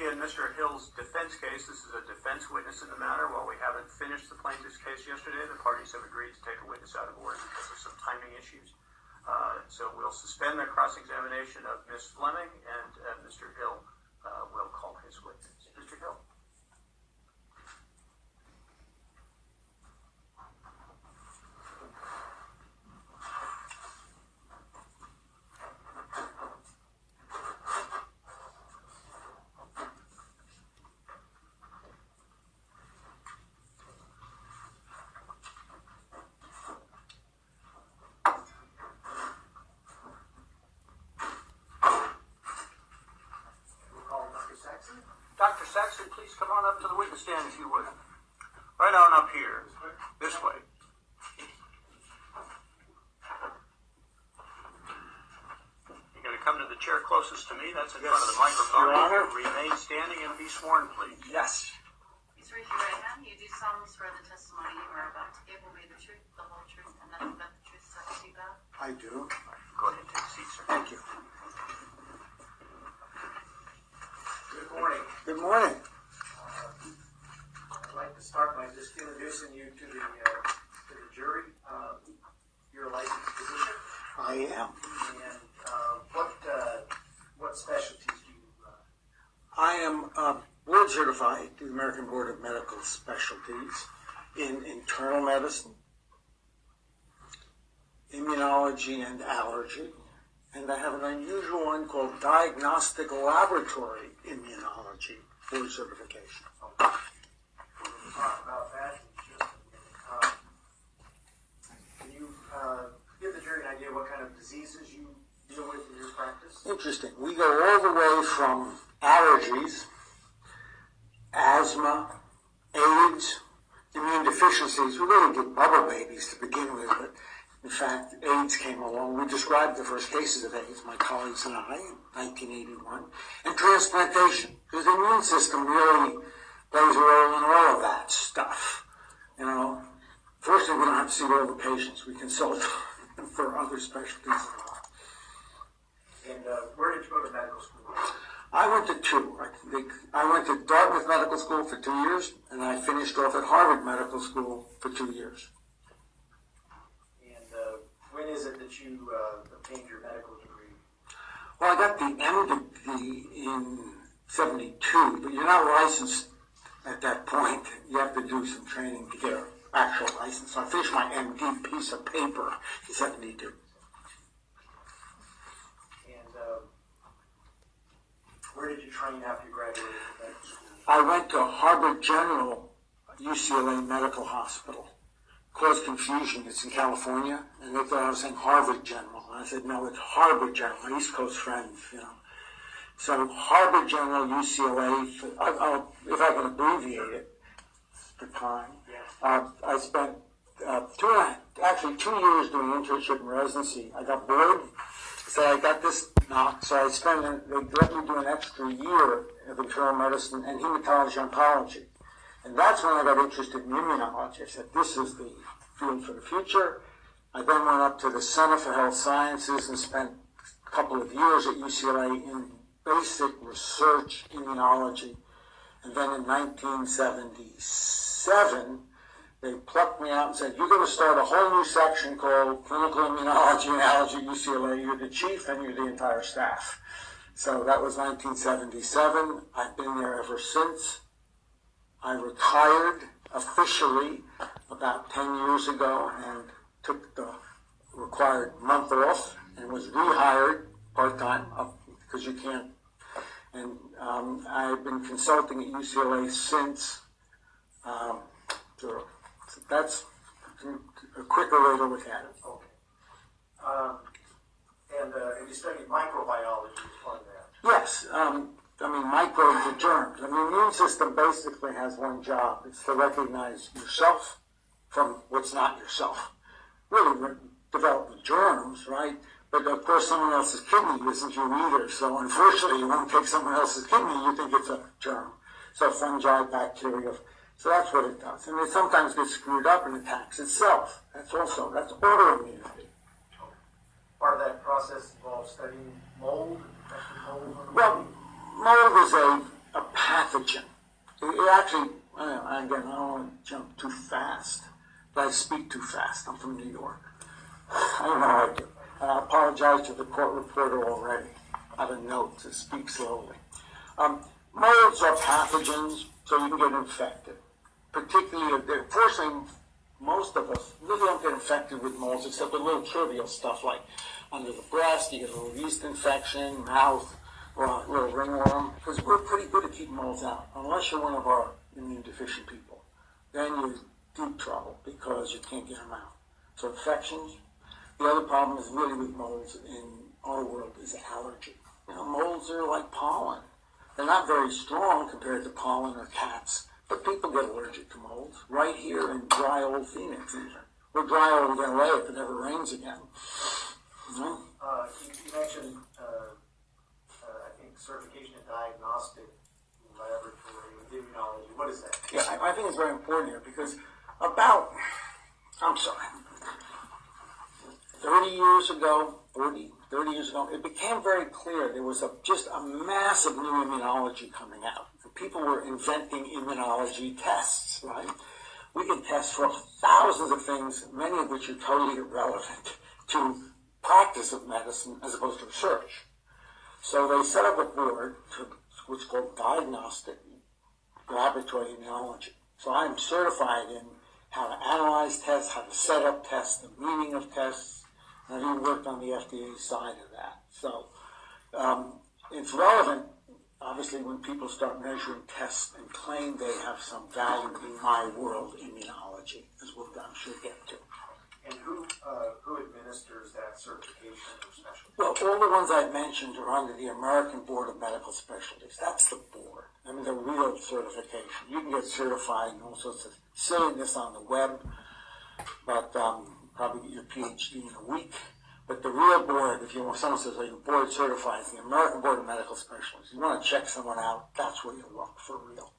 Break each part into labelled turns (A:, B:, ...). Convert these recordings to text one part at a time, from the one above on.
A: be in Mr. Hill's defense case. This is a defense witness in the matter. While we haven't finished the plaintiff's case yesterday, the parties have agreed to take a witness out of order because of some timing issues. So we'll suspend the cross-examination of Ms. Fleming, and Mr. Hill will call his witness. Mr. Hill. Dr. Saxon, please come on up to the witness stand if you would. Right on up here. This way. You're going to come to the chair closest to me. That's in front of the microphone.
B: Your Honor.
A: Remain standing and be sworn, please.
B: Yes.
C: Please raise your right hand. You do solemnly swear the testimony you are about to give will be the truth, the whole truth, and nothing but the truth, so help you God?
B: I do.
A: Go ahead and take a seat, sir.
B: Thank you.
D: Good morning.
B: Good morning.
D: I'd like to start by just introducing you to the jury. You're a licensed physician.
B: I am.
D: And what specialties do you?
B: I am board certified through the American Board of Medical Specialties in internal medicine, immunology, and allergy. And I have an unusual one called Diagnostic Laboratory Immunology board certification.
D: We'll talk about that in just a minute. Can you give the jury an idea what kind of diseases you deal with in your practice?
B: Interesting. We go all the way from allergies, asthma, AIDS, immune deficiencies. We really did bubble babies to begin with, but in fact, AIDS came along. We described the first cases of AIDS, my colleagues and I, in 1981. And transplantation, because the immune system really plays a role in all of that stuff. You know, fortunately, we don't have to see all the patients. We consult for other specialties.
D: And where did you go to medical school?
B: I went to two. I went to Dartmouth Medical School for 2 years, and I finished off at Harvard Medical School for 2 years.
D: When is it that you obtained your medical degree?
B: Well, I got the MD in 72, but you're not licensed at that point. You have to do some training to get an actual license. So I finished my MD piece of paper in 72.
D: And where did you train after you graduated from medical school?
B: I went to Harvard General UCLA Medical Hospital. Caused confusion. It's in California, and they thought I was saying Harvard General. And I said, no, it's Harvard General, my East Coast friends, you know. So Harvard General, UCLA, if I can abbreviate it for time, I spent 2 years doing internship and residency. I got bored, so I got this knock. So they let me do an extra year of internal medicine and hematology oncology. And that's when I got interested in immunology. I said, this is the field for the future. I then went up to the Center for Health Sciences and spent a couple of years at UCLA in basic research immunology. And then in 1977, they plucked me out and said, you're going to start a whole new section called Clinical Immunology and Allergy at UCLA. You're the chief and you're the entire staff. So that was 1977. I've been there ever since. I retired officially about 10 years ago and took the required month off and was rehired part-time because you can't. And I've been consulting at UCLA since. So that's a quicker way to look at it.
D: Okay. And you studied microbiology as part of that?
B: Yes. Microbes are germs. The immune system basically has one job. It's to recognize yourself from what's not yourself. Really develop the germs, right? But of course someone else's kidney isn't you either. So unfortunately you won't take someone else's kidney, you think it's a germ. So fungi, bacteria. So that's what it does. And it sometimes gets screwed up and attacks itself. That's autoimmunity.
D: Part of that process involves studying mold,
B: Well, mold is a pathogen. It actually, again, I don't want to jump too fast, but I speak too fast. I'm from New York. I don't know how I do. And I apologize to the court reporter already. I have a note to speak slowly. Molds are pathogens, so you can get infected. Particularly, fortunately, most of us really don't get infected with molds except with little trivial stuff like under the breast, you get a little yeast infection, mouth, or a little ringworm, because we're pretty good at keeping molds out, unless you're one of our immune deficient people. Then you're deep trouble because you can't get them out. So infections. The other problem is really with molds in our world is allergy. Molds are like pollen. They're not very strong compared to pollen or cats, but people get allergic to molds. Right here in dry old Phoenix, even. We're dry old in LA if it ever rains again.
D: You mentioned, I think, certification in diagnostic laboratory immunology. What is that?
B: Yeah, I think it's very important here because 30 years ago, it became very clear there was just a massive new immunology coming out. People were inventing immunology tests, right? We can test for thousands of things, many of which are totally irrelevant to practice of medicine as opposed to research. So they set up a board, which is called Diagnostic Laboratory Immunology. So I'm certified in how to analyze tests, how to set up tests, the meaning of tests. I've even worked on the FDA side of that. So it's relevant, obviously, when people start measuring tests and claim they have some value in my world, immunology, as we'll, I'm sure, get to.
D: And who administers that certification or specialty?
B: Well, all the ones I mentioned are under the American Board of Medical Specialties. That's the board. I mean, the real certification. You can get certified in all sorts of silliness on the web, but probably get your PhD in a week. But the real board, if you want, someone says, well, your board certifies the American Board of Medical Specialties. You want to check someone out, that's where you look for real.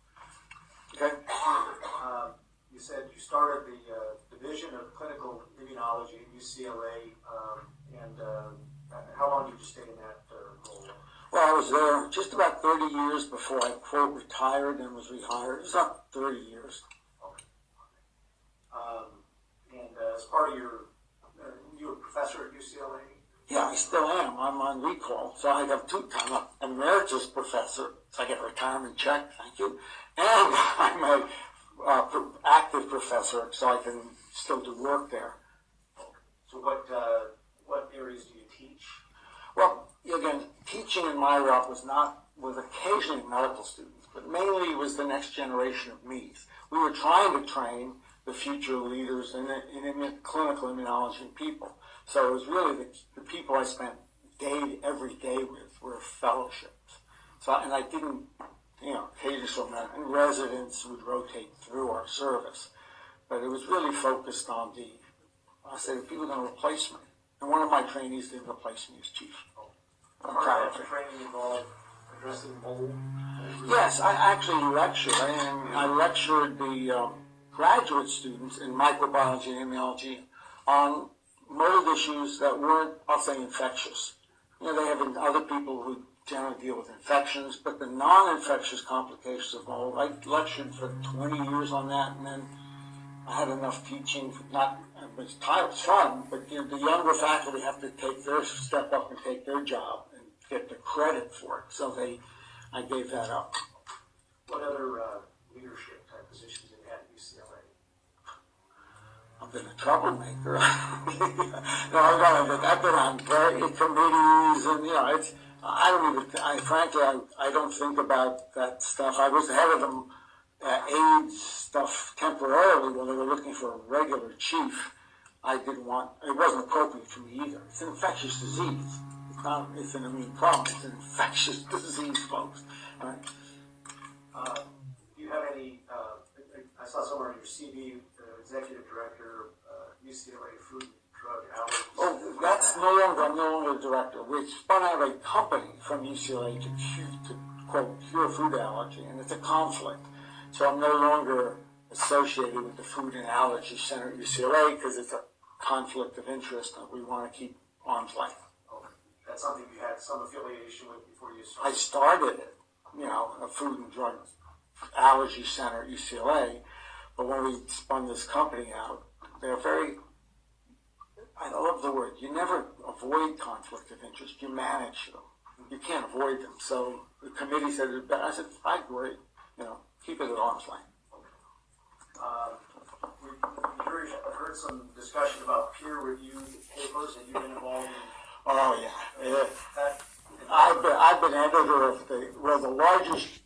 B: Okay?
D: You said you started the Division of Clinical Immunology at UCLA, and how long did you stay in that role?
B: Well, I was there just about 30 years before I, quote, retired and was rehired. It's not 30 years.
D: Okay. And as part of your, you were a professor at UCLA?
B: Yeah, I still am. I'm on recall. So I have I'm an emeritus professor, so I get a retirement check, thank you. And I'm a active professor, so I can still do work there.
D: So what areas do you teach?
B: Well, again, teaching in my route was occasionally medical students, but mainly was the next generation of me's. We were trying to train the future leaders in clinical immunology in people. So it was really the people I spent every day with were fellowships. So, and I didn't, occasionally some residents would rotate through our service. But it was really focused on I said, people are going to replace me. And one of my trainees didn't replace me as chief. I'm proud of it.
D: Training involved addressing mold?
B: Yes, I actually lectured, and I lectured the graduate students in microbiology and immunology on mold issues that weren't, I'll say, infectious. They have other people who generally deal with infections, but the non-infectious complications of mold, I lectured for 20 years on that, and then I had enough teaching, it was fun, but the younger faculty have to step up and take their job and get the credit for it. So I gave that up.
D: What other leadership type positions have you had at UCLA?
B: I've been a troublemaker. I've been on various committees, and I don't think about that stuff. I was the head of the AIDS stuff temporarily when they were looking for a regular chief. It wasn't appropriate for me either. It's an infectious disease. It's an immune problem. It's an infectious disease, folks. All right.
D: Do you have any, I saw somewhere in your CV, Executive Director, UCLA Food and Drug Allergy.
B: Oh, I'm no longer the director. We spun out a company from UCLA to quote, cure food allergy, and it's a conflict. So I'm no longer associated with the Food and Allergy Center at UCLA because it's a conflict of interest that we want to keep arm's length.
D: Okay. That's something you had some affiliation with before you started?
B: I started it, a food and drug allergy center at UCLA, but when we spun this company out, they're very, I love the word, you never avoid conflict of interest, you manage them. You can't avoid them. So the committee said it better. I said, I agree, keep it at arm's length.
D: I've heard some discussion about peer-reviewed papers. Have you been involved in?
B: Oh yeah.
D: That?
B: I've been editor of the largest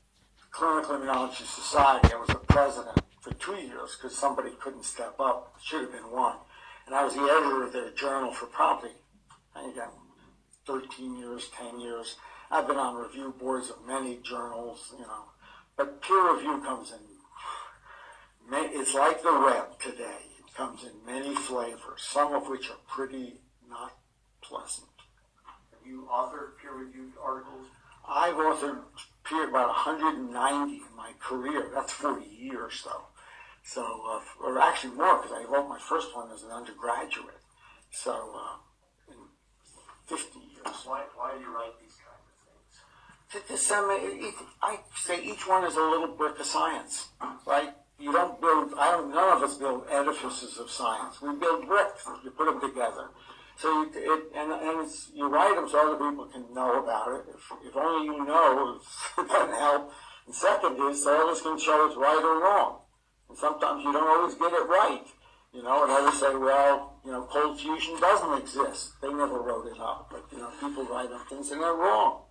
B: clinical immunology society. I was the president for 2 years because somebody couldn't step up. It should have been one. And I was the editor of their journal for probably, again, 13 years, 10 years. I've been on review boards of many journals, But peer review comes in, it's like the web today. It comes in many flavors, some of which are pretty not pleasant.
D: Have you authored peer-reviewed articles?
B: I've authored about 190 in my career. That's 40 years, though. So, or actually more, because I wrote my first one as an undergraduate. So, in 50 years.
D: Why do you write these kinds of things?
B: I say each one is a little brick of science, right? You don't build, none of us build edifices of science. We build bricks. You put them together. So you write them so other people can know about it. If only you know, it doesn't help. And second is, so others can show it's right or wrong. And sometimes you don't always get it right. And others say, well, cold fusion doesn't exist. They never wrote it up. But, people write on things and they're wrong.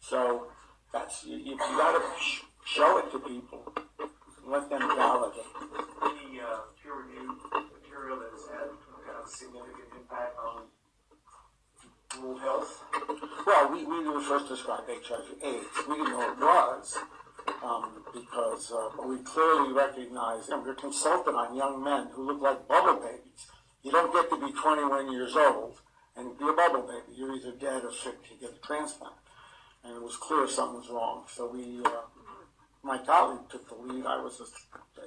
B: So that's, you got to show it to people. Let them validate.
D: Any peer-reviewed material that has had kind of significant impact on world health?
B: Well, we were first described HIV/AIDS. We didn't know what it was because we clearly recognized, we're consulted on young men who look like bubble babies. You don't get to be 21 years old and be a bubble baby. You're either dead or sick to get a transplant. And it was clear something was wrong. So my colleague took the lead.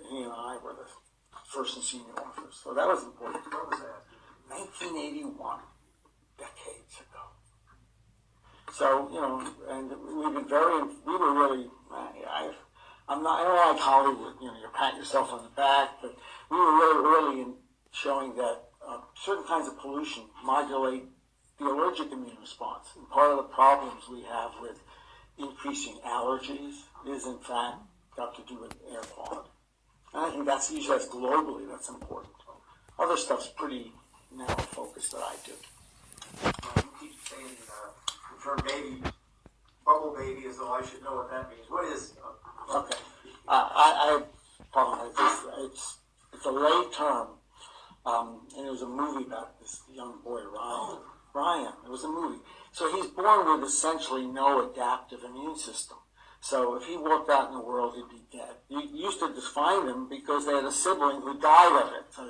B: He and I were the first and senior authors. So that was important.
D: What was that?
B: 1981, decades ago. So, and we were really, I don't like Hollywood, you pat yourself on the back, but we were really early in showing that certain kinds of pollution modulate the allergic immune response. And part of the problems we have with increasing allergies is, in fact, got to do with air quality. And I think that's globally, that's important. Other stuff's pretty narrow focus that I do.
D: You keep saying the term baby, bubble baby, as though I should know what that means. What is?
B: Okay. I apologize. It's a lay term, and it was a movie about this young boy, Ryan. It was a movie. So he's born with essentially no adaptive immune system. So if he walked out in the world, he'd be dead. You used to define him because they had a sibling who died of it. So,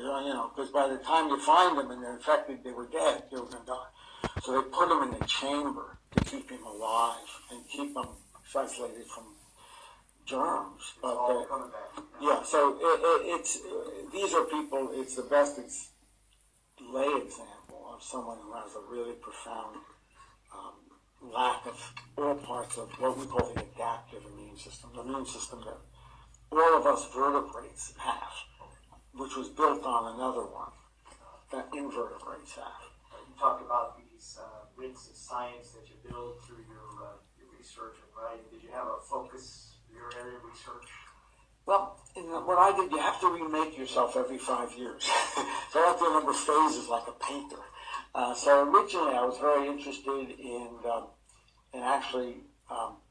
B: because by the time you find them and they're infected, they were dead. They were going to die. So they put him in a chamber to keep him alive and keep him isolated from germs. But
D: all coming back.
B: yeah, so these are people, it's the best lay example of someone who has a really profound lack of all parts of what we call the adaptive immune system, the immune system that all of us vertebrates have, which was built on another one that invertebrates have.
D: You talked about these bits of science that you build through your research and writing. Did you have a focus in your area of research?
B: Well, what I did, you have to remake yourself every 5 years. So I have to remember phases like a painter. So originally I was very interested in actually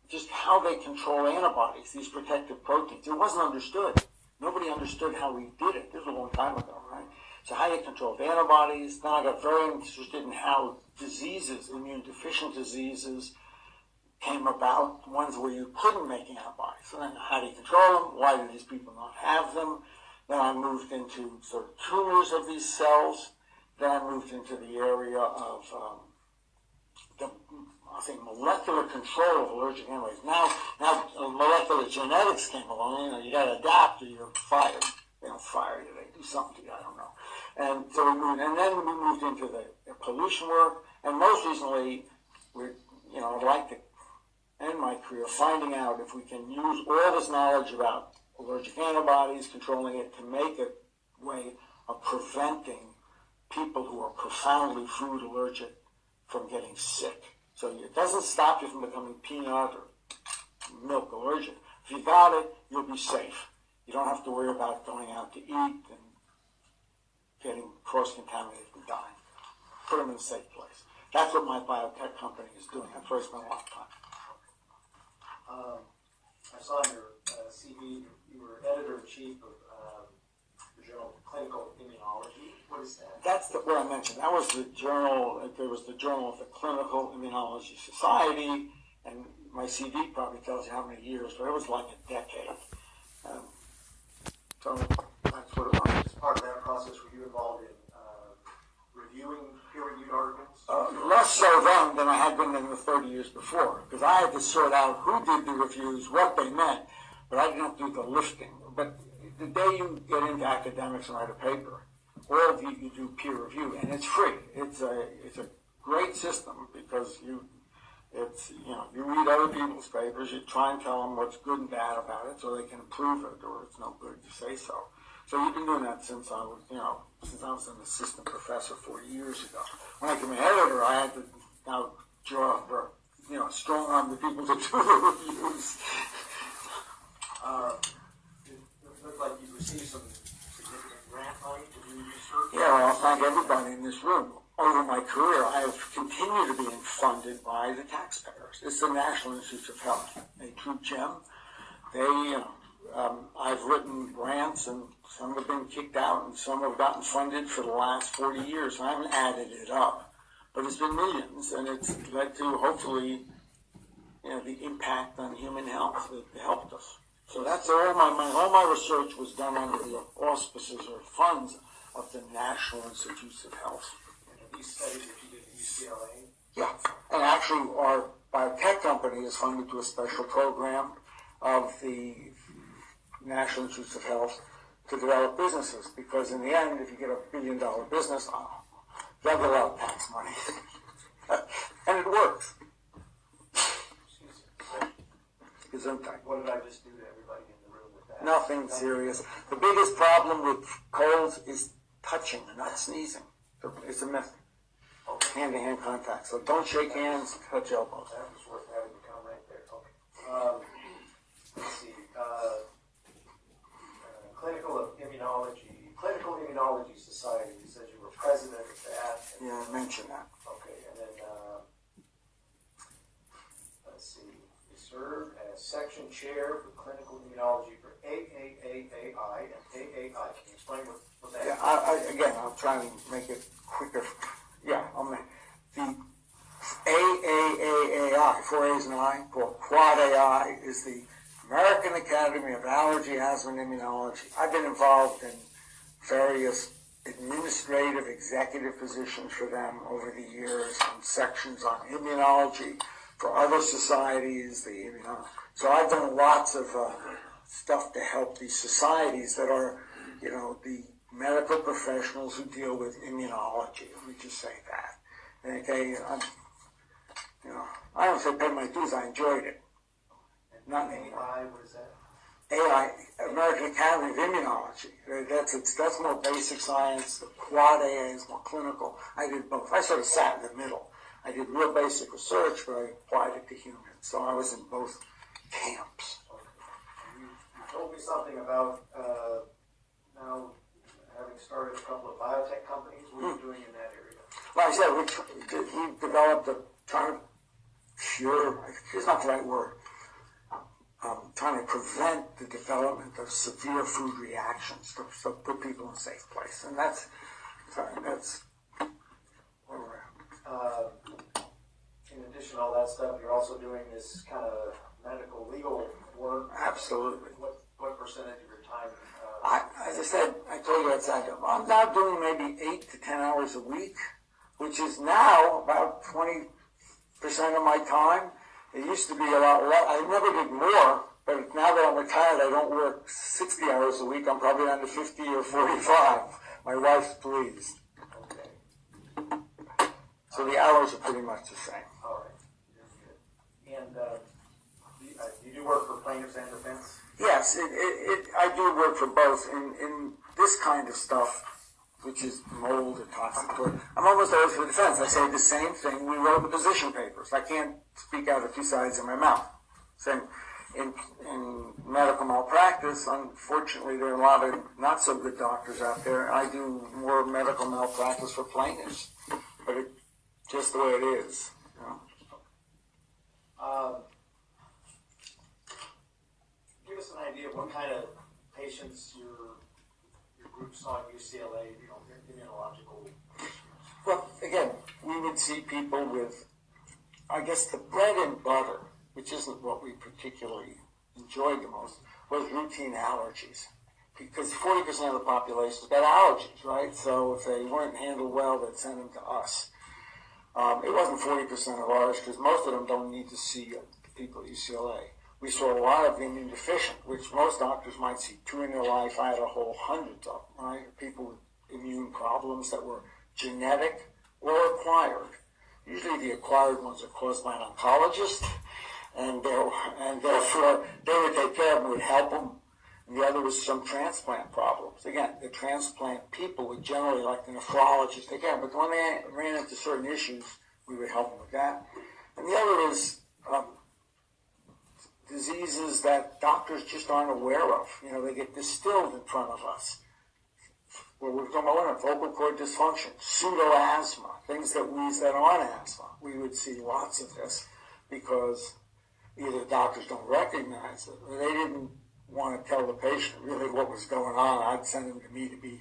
B: just how they control antibodies, these protective proteins. It wasn't understood. Nobody understood how we did it. This was a long time ago, right? So how you control antibodies. Then I got very interested in how diseases, immune deficient diseases, came about, ones where you couldn't make antibodies. So then how do you control them? Why do these people not have them? Then I moved into sort of tumors of these cells. Then I moved into the area of molecular control of allergic antibodies. Now molecular genetics came along. You got to adapt or you're fired. They don't fire you. They do something to you. I don't know. And so then we moved into the pollution work. And most recently, I'd like to and my career finding out if we can use all this knowledge about allergic antibodies, controlling it, to make a way of preventing people who are profoundly food allergic from getting sick. So it doesn't stop you from becoming peanut or milk allergic. If you got it, you'll be safe. You don't have to worry about going out to eat and getting cross-contaminated and dying. Put them in a safe place. That's what my biotech company is doing. That's where I spend a lot of time.
D: I saw in your CV you were editor-in-chief of the journal Clinical Immunology. What is that?
B: That's what I mentioned. That was the journal. There was the Journal of the Clinical Immunology Society, and my CV probably tells you how many years, but it was like a decade. So that's what it was.
D: As part of that process, were you involved in reviewing peer-reviewed articles?
B: Less so then than I had been in the 30 years before, because I had to sort out who did the reviews, what they meant, but I didn't have to do the lifting. But the day you get into academics and write a paper, all of you do peer review, and it's free. It's a great system because you read other people's papers, you try and tell them what's good and bad about it so they can improve it, or it's no good, you say so. So you've been doing that since I was an assistant professor 40 years ago. When I became an editor, I had to now strong arm the people to do the reviews.
D: It looked like you received some significant grant money to do research.
B: Yeah, well, I'll thank everybody in this room. Over my career, I have continued to be funded by the taxpayers. It's the National Institutes of Health, a true gem. I've written grants, and some have been kicked out, and some have gotten funded for the last 40 years. I haven't added it up, but it's been millions, and it's led to, hopefully, the impact on human health that helped us. So that's all my research was done under the auspices or funds of the National Institutes of Health.
D: And these studies that you did at UCLA?
B: Yeah, and actually our biotech company is funded to a special program of the National Institutes of Health to develop businesses, because in the end, if you get $1 billion business, they'll get a lot of tax money. And it works. Gesundheit.
D: What did I just do to everybody in the room with that?
B: Nothing serious. The biggest problem with colds is touching, not sneezing. It's a myth. Hand-to-hand contact. So don't shake hands, touch elbows.
D: That was worth having to come right there. Okay. Let's see. Clinical Immunology Society. You said you were president of that.
B: Yeah, I mentioned that.
D: Okay, and then let's see. You served as section chair for clinical immunology for AAAAI and AAI. Can you explain what that is?
B: Again, I'll try and make it quicker. Yeah, the AAAAI, 4 A's and an I, called Quad AI, is the American Academy of Allergy, Asthma, and Immunology. I've been involved in various administrative, executive positions for them over the years, on sections on immunology for other societies. So I've done lots of stuff to help these societies that are, the medical professionals who deal with immunology. Let me just say that. Okay, I don't say pay my dues. I enjoyed it. Not anymore.
D: AI, what is that?
B: AI, American Academy of Immunology. That's more basic science. The Quad AA is more clinical. I did both. I sort of sat in the middle. I did real basic research, but I applied it to humans. So I was in both camps.
D: Okay. You told me something about now having started a couple of biotech companies. What are you doing in that area?
B: Like I said, we developed a trying to cure. Here's not the right word. Trying to prevent the development of severe food reactions to put people in a safe place, and that's where we're at.
D: In addition to all that stuff, you're also doing this kind of medical legal work.
B: Absolutely.
D: What percentage of your time?
B: As I said, I told you outside, I'm now doing maybe 8 to 10 hours a week, which is now about 20% of my time. It used to be a lot less. I never did more, but now that I'm retired, I don't work 60 hours a week. I'm probably down to 50 or 45. My wife's pleased.
D: Okay.
B: So the hours are pretty much the same.
D: All right. That's good. And you work for plaintiffs and defense?
B: Yes, I do work for both. In this kind of stuff, which is mold or toxic, I'm almost always for defense. I say the same thing we wrote in the position papers. I can't speak out of two sides of my mouth. Same. In medical malpractice, unfortunately, there are a lot of not so good doctors out there. I do more medical malpractice for plaintiffs, but it's just the way it is. You know?
D: Give us an idea of what kind of patients your group saw at UCLA, immunological issues.
B: Well, again, we would see people with, I guess, the bread and butter, which isn't what we particularly enjoyed the most, was routine allergies. Because 40% of the population's got allergies, right? So if they weren't handled well, they'd send them to us. It wasn't 40% of ours, because most of them don't need to see people at UCLA. We saw a lot of immune deficient, which most doctors might see 2 in their life. I had a whole 100 of them, right? People with immune problems that were genetic or acquired. Usually the acquired ones are caused by an oncologist, and therefore they would take care of them, would help them. And the other was some transplant problems. Again, the transplant people would generally, like the nephrologist, take care of them. But when they ran into certain issues, we would help them with that. And the other is diseases that doctors just aren't aware of. You know, they get distilled in front of us. Well, we're talking about vocal cord dysfunction, pseudo-asthma, things that aren't asthma. We would see lots of this because either doctors don't recognize it or they didn't want to tell the patient really what was going on. I'd send them to me to be,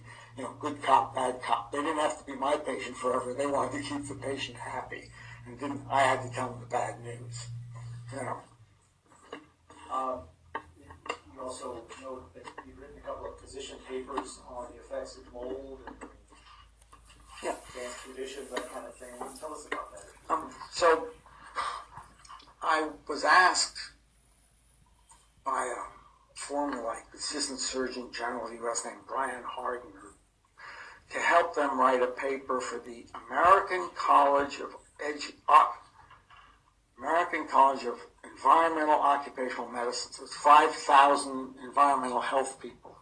B: good cop, bad cop. They didn't have to be my patient forever. They wanted to keep the patient happy. And I had to tell them the bad news.
D: You also note that you've written a couple of physician papers on the effects of mold and advanced conditions, that kind of thing. Tell us about that.
B: So I was asked by a former assistant surgeon general of the U.S. named Brian Hardner to help them write a paper for the American College of Environmental Occupational Medicine. So it's 5,000 environmental health people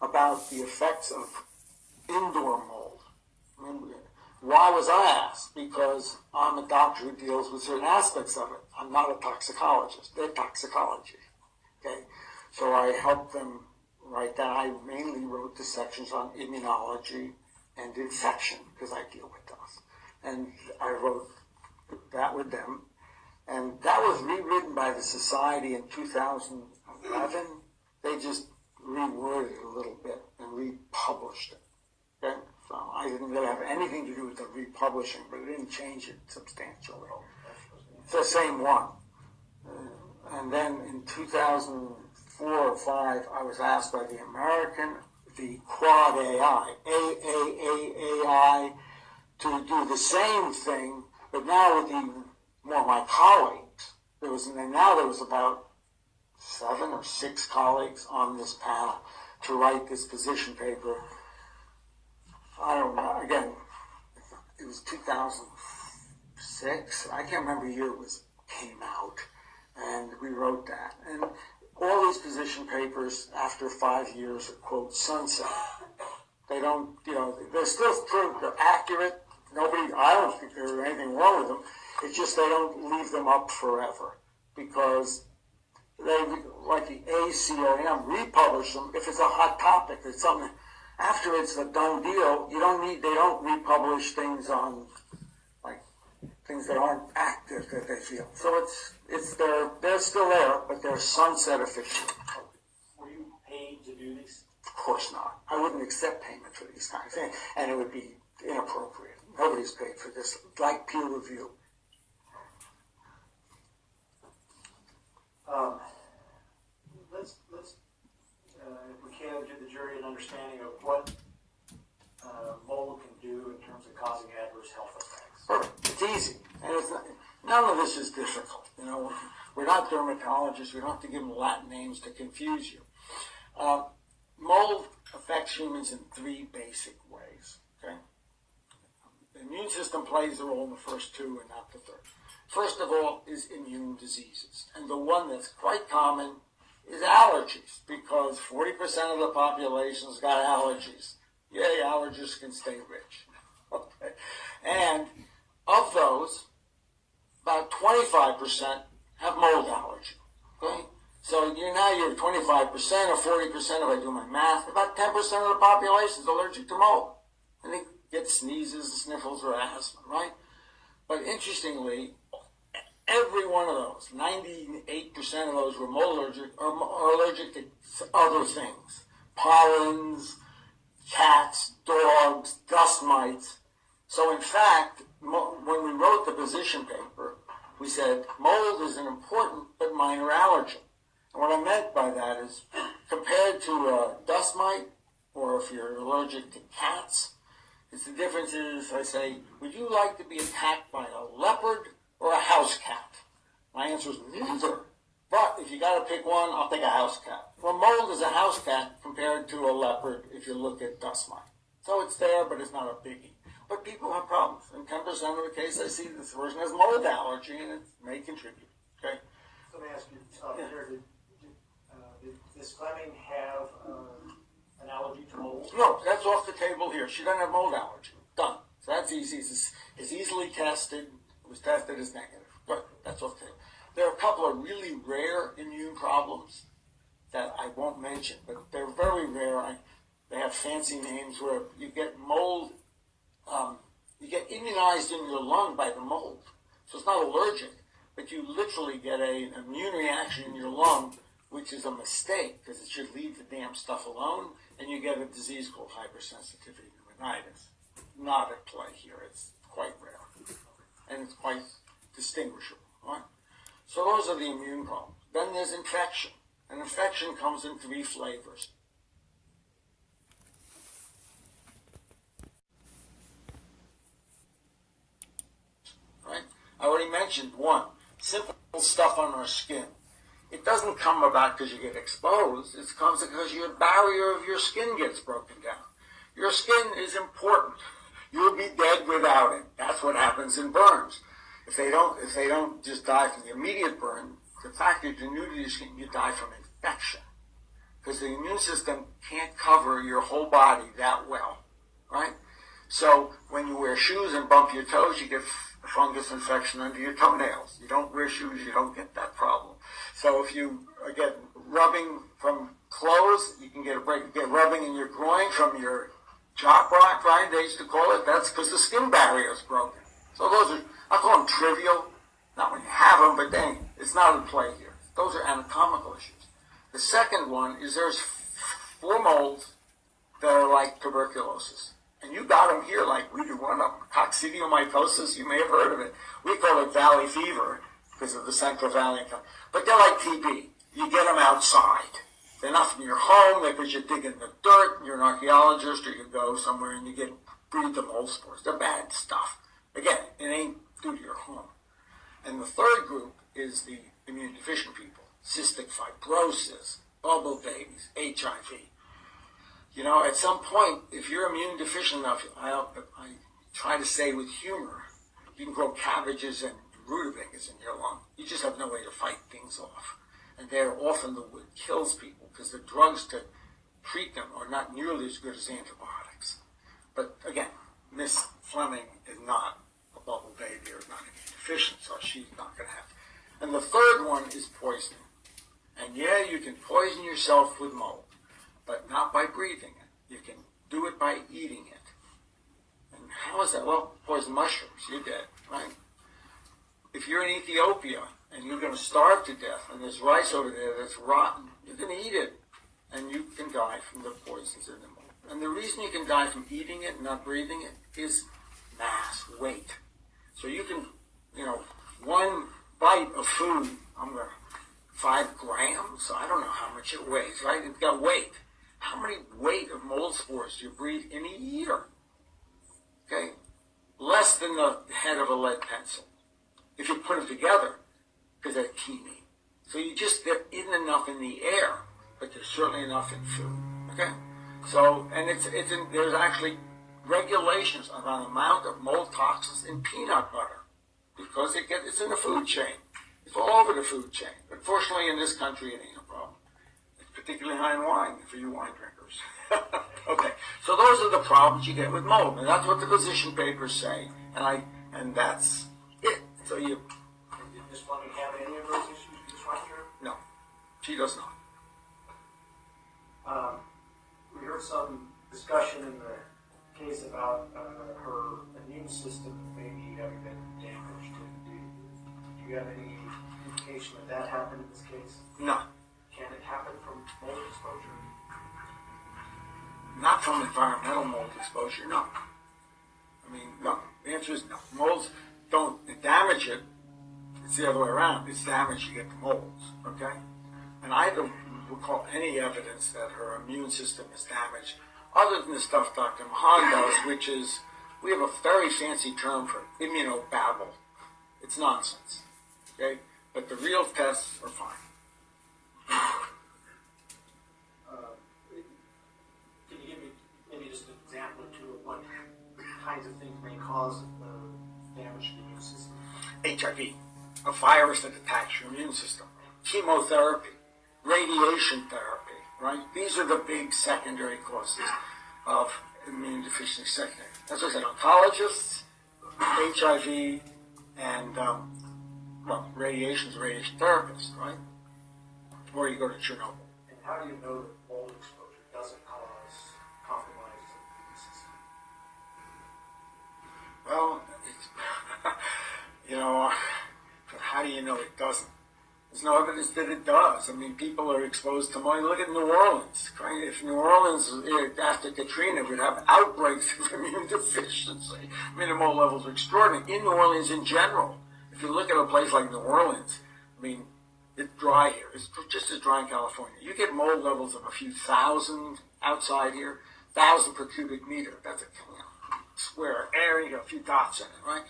B: about the effects of indoor mold. Why was I asked? Because I'm a doctor who deals with certain aspects of it. I'm not a toxicologist. They're toxicology. Okay? So I helped them write that. I mainly wrote the sections on immunology and infection because I deal with those. And I wrote that with them. And that was rewritten by the Society in 2011. They just reworded it a little bit and republished it. Okay? So I didn't really have anything to do with the republishing, but it didn't change it substantially. It's the same one. And then in 2004 or 5, I was asked by the Quad AI, AAAAI, to do the same thing, but now with more of my colleagues. There was about 7 or 6 colleagues on this panel to write this position paper. I don't know, again, it was 2006. I can't remember the year it came out. And we wrote that. And all these position papers, after 5 years, are, quote, sunset. They don't, they're still true, they're accurate. I don't think there's anything wrong with them. It's just they don't leave them up forever because they, like the ACOM, republish them if it's a hot topic. It's something after it's a done deal. They don't republish things on things that aren't active that they feel. So they're still there, but they're sunset officially.
D: Were you paid to do these?
B: Of course not. I wouldn't accept payment for these kinds of things, and it would be inappropriate. Nobody's paid for this, like peer review.
D: Let's if we can, give the jury an understanding of what mold can do in terms of causing adverse health effects.
B: Perfect. It's easy, and none of this is difficult. We're not dermatologists. We don't have to give them Latin names to confuse you. Mold affects humans in 3 basic ways. Okay. The immune system plays a role in the first 2 and not the third. First of all is immune diseases. And the one that's quite common is allergies, because 40% of the population's got allergies. Yay, allergists can stay rich. Okay. And of those, about 25% have mold allergy. Okay? So you're 25% or 40%, if I do my math, about 10% of the population is allergic to mold. And they get sneezes, sniffles, or asthma, right? But interestingly, every one of those, 98% of those were mold allergic, are allergic to other things. Pollens, cats, dogs, dust mites. So in fact, when we wrote the position paper, we said mold is an important but minor allergen. And what I meant by that is, compared to a dust mite, or if you're allergic to cats, the difference is, I say, would you like to be attacked by a leopard or a house cat? My answer is neither. But if you got to pick one, I'll take a house cat. Well, mold is a house cat compared to a leopard if you look at dust mite. So it's there, but it's not a biggie. But people have problems. In 10% of the case, I see this person has mold allergy, and it may contribute. Okay.
D: So let me ask you, here, did Ms. Fleming have an allergy to mold?
B: No, that's off the table here. She doesn't have mold allergy. Done. So that's easy. It's easily tested. It was tested as negative. But that's off the table. There are a couple of really rare immune problems that I won't mention, but they're very rare. They have fancy names where you get mold, you get immunized in your lung by the mold. So it's not allergic, but you literally get an immune reaction in your lung, which is a mistake because it should leave the damn stuff alone, and you get a disease called hypersensitivity pneumonitis. Not at play here. It's quite rare, and it's quite distinguishable. Right? So those are the immune problems. Then there's infection. And infection comes in three flavors. Right? I already mentioned one. Simple stuff on our skin. It doesn't come about because you get exposed. It comes because your barrier of your skin gets broken down. Your skin is important. You'll be dead without it. That's what happens in burns. If they don't just die from the immediate burn, the fact that you're new to your skin, you die from infection. Because the immune system can't cover your whole body that well, right? So when you wear shoes and bump your toes, you get fungus infection under your toenails. You don't wear shoes, you don't get that problem. So if you get rubbing from clothes, you can get rubbing in your groin from your jock rind, they used to call it. That's because the skin barrier is broken. So those are, I call them trivial, not when you have them, but then it's not in play here. Those are anatomical issues. The second one is there's 4 molds that are like tuberculosis. And you got them here like we do one of them. Coccidiomycosis, you may have heard of it. We call it valley fever because of the Central Valley. But they're like TB. You get them outside. They're not from your home. They're because you dig in the dirt, and you're an archaeologist, or you go somewhere and you breed the mold spores. They're bad stuff. Again, it ain't due to your home. And the third group is the immune deficient people. Cystic fibrosis, bubble babies, HIV. You know, at some point, if you're immune deficient enough, I try to say with humor, you can grow cabbages and rutabagas in your lung. You just have no way to fight things off. And they're often what kills people because the drugs to treat them are not nearly as good as antibiotics. But again, Miss Fleming is not a bubble baby or not immune deficient, so she's not going to have it. And the third one is poisoning. And yeah, you can poison yourself with mold, but not by breathing it. You can do it by eating it. And how is that? Well, poison mushrooms, you're dead, right? If you're in Ethiopia and you're going to starve to death and there's rice over there that's rotten, you can eat it and you can die from the poisons in the mold. And the reason you can die from eating it and not breathing it is mass, weight. So you can, one bite of food, 5 grams, I don't know how much it weighs, right? It's got weight. How many weight of mold spores do you breathe in a year? Okay? Less than the head of a lead pencil. If you put them together, because they're teeny. So they're in enough in the air, but there's certainly enough in food. Okay? So, and there's actually regulations about the amount of mold toxins in peanut butter. because it's in the food chain. It's all over the food chain. Unfortunately, in this country, it ain't a problem. It's particularly high in wine for you wine drinkers. Okay, so those are the problems you get with mold, and that's what the position papers say, and that's it. So
D: Did Ms. Fleming have any of those issues just right here?
B: no, she does not.
D: We heard some discussion in the case about her immune system maybe having been damaged. Do you have any indication that happened in this case?
B: No,
D: Can it happen from mold exposure?
B: not from environmental mold exposure, no. I mean, no. The answer is no. Molds don't damage it. It's the other way around. It's damage you get the molds, okay? And I don't recall any evidence that her immune system is damaged, other than the stuff Dr. Mahan does, which is, we have a very fancy term for immunobabble. It's nonsense, okay? But the real tests are fine.
D: Can you give me maybe just an example or two of what kinds of things may cause damage to the immune system?
B: HIV, a virus that attacks your immune system. Chemotherapy, radiation therapy, right? These are the big secondary causes of immune deficiency secondary. As I said, oncologists, HIV, and, radiation is a radiation therapist, right? Or you go to Chernobyl.
D: And how do you know that mold exposure doesn't cause compromise of the immune system?
B: Well, but how do you know it doesn't? There's no evidence that it does. I mean, people are exposed to mold. Look at New Orleans. Right? If New Orleans, after Katrina, would have outbreaks of immune deficiency, I mean, the mold levels are extraordinary. In New Orleans in general, if you look at a place like New Orleans, I mean, it's dry here. It's just as dry in California. You get mold levels of a few thousand outside here, 1,000 per cubic meter. That's a square area, you got a few dots in it, right?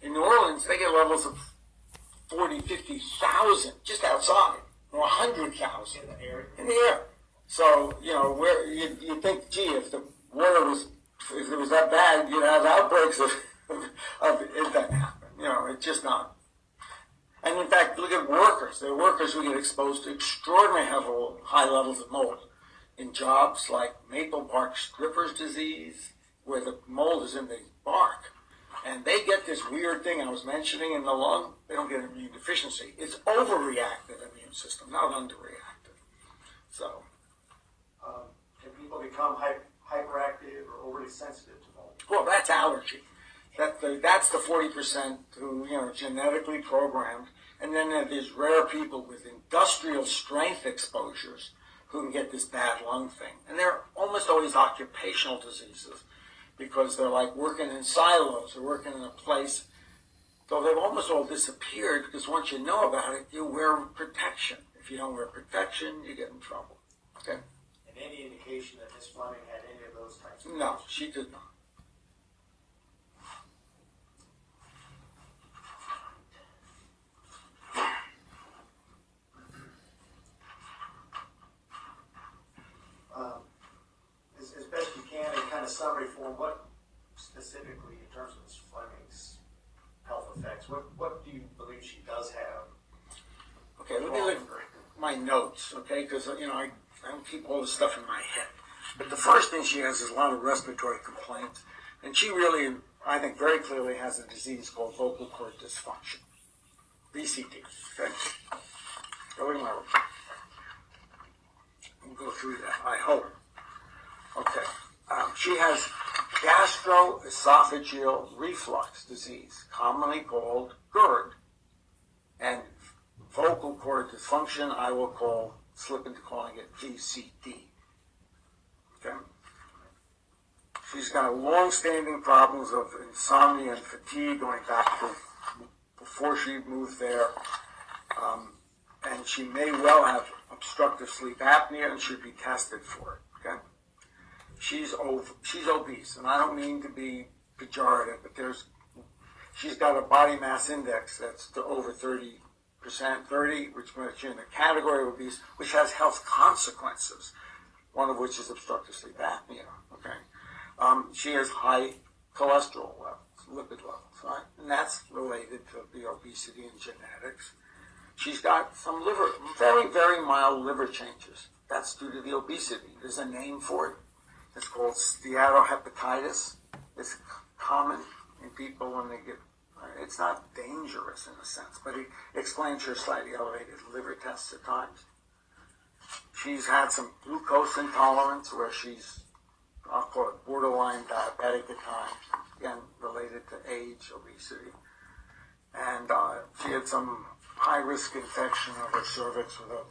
B: In New Orleans, they get levels of 40, 50,000 just outside, or 100,000 in the air. So, where you think, gee, if the water if it was that bad, you'd have outbreaks of it doesn't happen. It's just not. And in fact, look at workers. There are workers who get exposed to extraordinarily high levels of mold in jobs like maple bark strippers disease, where the mold is in the bark. And they get this weird thing I was mentioning in the lung. They don't get immune deficiency. It's overreactive immune system, not underreactive. So,
D: can people become hyperactive or overly sensitive to mold?
B: well, that's allergy. That's the 40% who, genetically programmed. And then there are these rare people with industrial strength exposures who can get this bad lung thing. And they're almost always occupational diseases because they're like working in silos or working in a place. So they've almost all disappeared because once you know about it, you wear protection. If you don't wear protection, you get in trouble. Okay?
D: And any indication that Ms. Fleming had any of those types of
B: No, she did not.
D: As best you can, in kind of summary form, what specifically, in terms of Ms. Fleming's health effects, what do you believe she does have?
B: Okay, let me look at my notes, okay, because, I don't keep all this stuff in my head. But the first thing she has is a lot of respiratory complaints, and she really, I think, very clearly has a disease called vocal cord dysfunction, VCD, okay? Go in my room. We'll go through that, I hope. Okay. She has gastroesophageal reflux disease, commonly called GERD, and vocal cord dysfunction, I will slip into calling it VCD. Okay? She's got long-standing problems of insomnia and fatigue going back to before she moved there. And she may well have obstructive sleep apnea and should be tested for it. Okay? She's obese, and I don't mean to be pejorative, but she's got a body mass index that's to over 30%, 30, which puts you in the category of obese, which has health consequences, one of which is obstructive sleep apnea. Okay? She has high cholesterol levels. lipid levels, right? And that's related to the obesity and genetics. She's got some very, very mild liver changes. That's due to the obesity. There's a name for it. It's called steatohepatitis. It's common in people when they get, it's not dangerous in a sense, but it explains her slightly elevated liver tests at times. She's had some glucose intolerance where she's, I'll call it borderline diabetic at times, again, related to age, obesity. And she had some high-risk infection of her cervix with a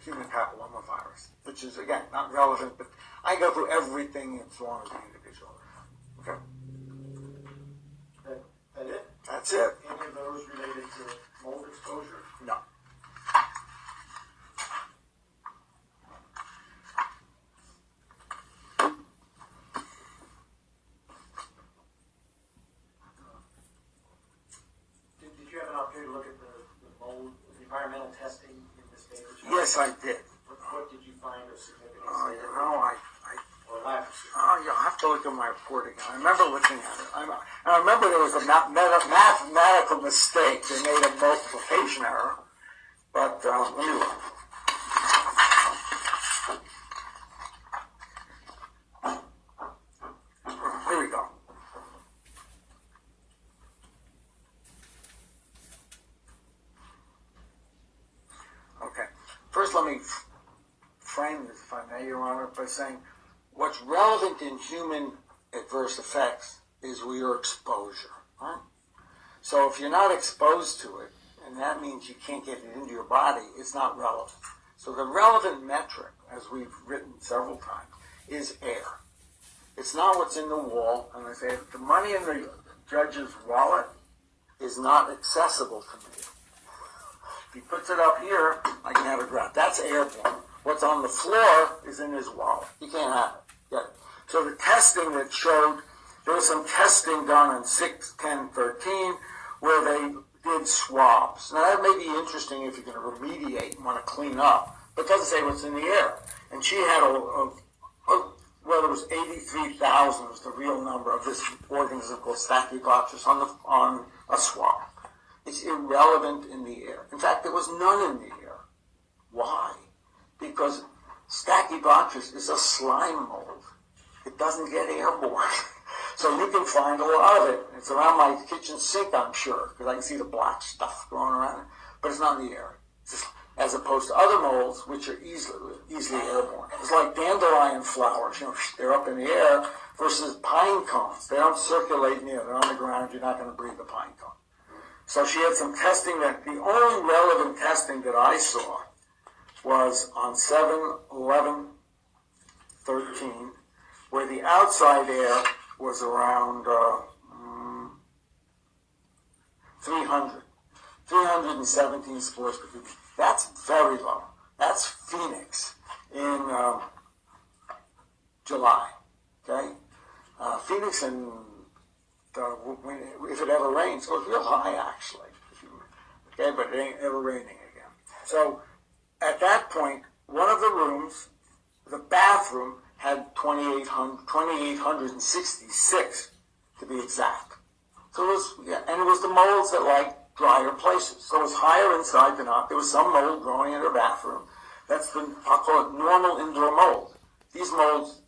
B: human papillomavirus, which is, again, not relevant, but I go through everything as long as the individual. Okay?
D: That it?
B: That's it.
D: Any of those related to mold exposure?
B: No.
D: Did you have an opportunity to look at the mold, the environmental testing in this data?
B: Yes, I did.
D: What did you find of significance? Or lack of significance?
B: You'll have to look at my report again. I remember looking at it. I remember there was a mathematical mistake. They made a multiplication error. But let me look. Here we go. Okay. First, let me frame this, if I may, Your Honor, by saying what's relevant in human adverse effects is your exposure. Right? So if you're not exposed to it, and that means you can't get it into your body, it's not relevant. So the relevant metric, as we've written several times, is air. It's not what's in the wall. And I say the money in the judge's wallet is not accessible to me. If he puts it up here, I can have it grab. That's airborne. What's on the floor is in his wallet. You can't have it. Get it. So the testing that showed, there was some testing done on 6, 10, 13, where they did swabs. Now that may be interesting if you're going to remediate and want to clean up, but it doesn't say what's in the air. And she had well, it was 83,000 was the real number of this organism called Stachybotrys on a swab. It's irrelevant in the air. In fact, there was none in the air. Why? Because Stachybotrys is a slime mold. It doesn't get airborne. So you can find a lot of it. It's around my kitchen sink, I'm sure, because I can see the black stuff growing around it. But it's not in the air. As opposed to other molds, which are easily airborne. It's like dandelion flowers. They're up in the air versus pine cones. They don't circulate in the air. They're on the ground. You're not going to breathe the pine cone. So she had some testing that the only relevant testing that I saw was on 7, 11, 13, where the outside air was around 317 spores per cubic. That's very low. That's Phoenix in July. Okay, Phoenix and if it ever rains, goes real high actually. Okay, but it ain't ever raining again. So at that point, one of the rooms, the bathroom, had 2,866 to be exact. So it was, and it was the molds that like drier places. So it was higher inside than out. There was some mold growing in her bathroom. That's I'll call it normal indoor mold. These molds,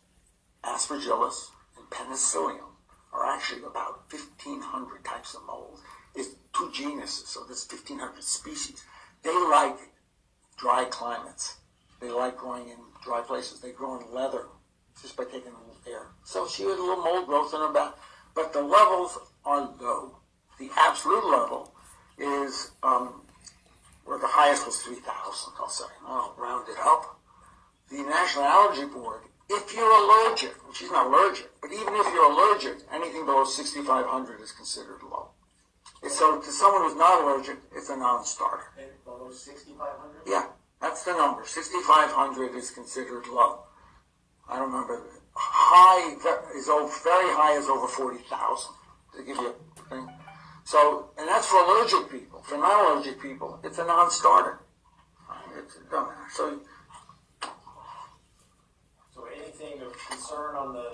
B: Aspergillus and Penicillium, are actually about 1,500 types of mold. It's 2 genuses, so there's 1,500 species. They like dry climates. They like growing in dry places. They grow in leather just by taking a little air. So she had a little mold growth in her back. But the levels are low. The absolute level is, where the highest was 3,000, I'll say. I'll round it up. The National Allergy Board, if you're allergic, and she's not allergic, but even if you're allergic, anything below 6,500 is considered low. So to someone who's not allergic, it's a non-starter.
D: And below 6,500?
B: Yeah, that's the number. 6,500 is considered low. I don't remember. High is very high is over 40,000, to give you a thing. So, and that's for allergic people. For non-allergic people, it's a non-starter. It don't matter. So
D: anything of concern on the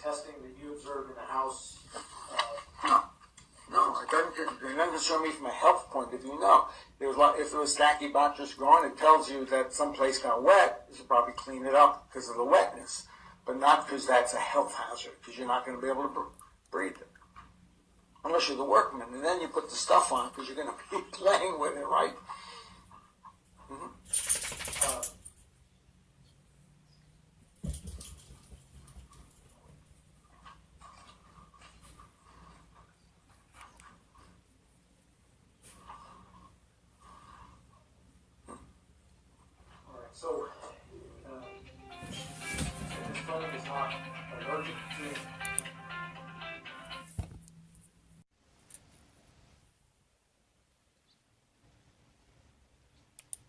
D: testing that you observed in the house
B: It doesn't concern me from a health point of view, no. If there was Stachybotrys growing, it tells you that someplace got wet, you should probably clean it up because of the wetness. But not because that's a health hazard, because you're not going to be able to breathe it. Unless you're the workman, and then you put the stuff on because you're going to be playing with it, right?
D: So, this clinic is not allergic to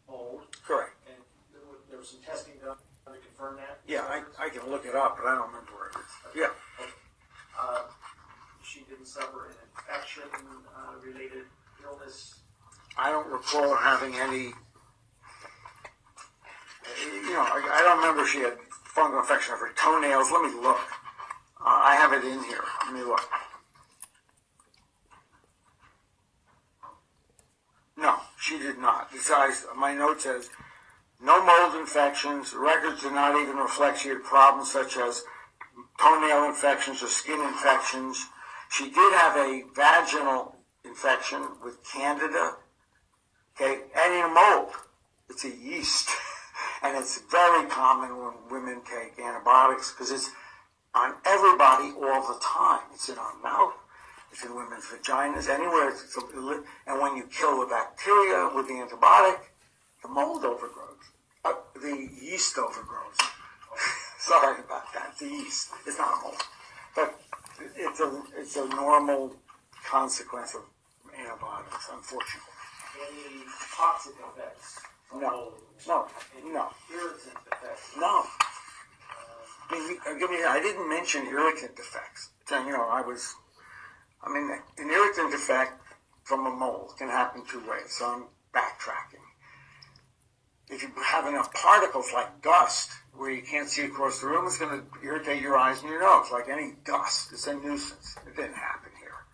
D: mold,
B: Correct.
D: and there was some testing done to confirm that?
B: Yeah, I can look it up, but I don't remember where it is. Yeah.
D: She didn't suffer an infection related illness.
B: I don't recall having any, I don't remember she had fungal infection of her toenails. Let me look. I have it in here. Let me look. No, she did not. Besides, my note says, no mold infections. Records do not even reflect she had problems such as toenail infections or skin infections. She did have a vaginal infection with candida, okay, and in mold. It's a yeast, and it's very common when women take antibiotics because it's on everybody all the time. It's in our mouth, it's in women's vaginas, anywhere. And when you kill the bacteria with the antibiotic, the mold overgrows. The yeast overgrows. Sorry about that. The yeast. It's not a mold, but it's a normal consequence of antibiotics, unfortunately.
D: Any toxic effects from mold?
B: No.
D: Irritant effects?
B: No. I didn't mention irritant effects. An irritant effect from a mold can happen two ways, so I'm backtracking. If you have enough particles like dust, where you can't see across the room, it's going to irritate your eyes and your nose, like any dust. It's a nuisance. It didn't happen here.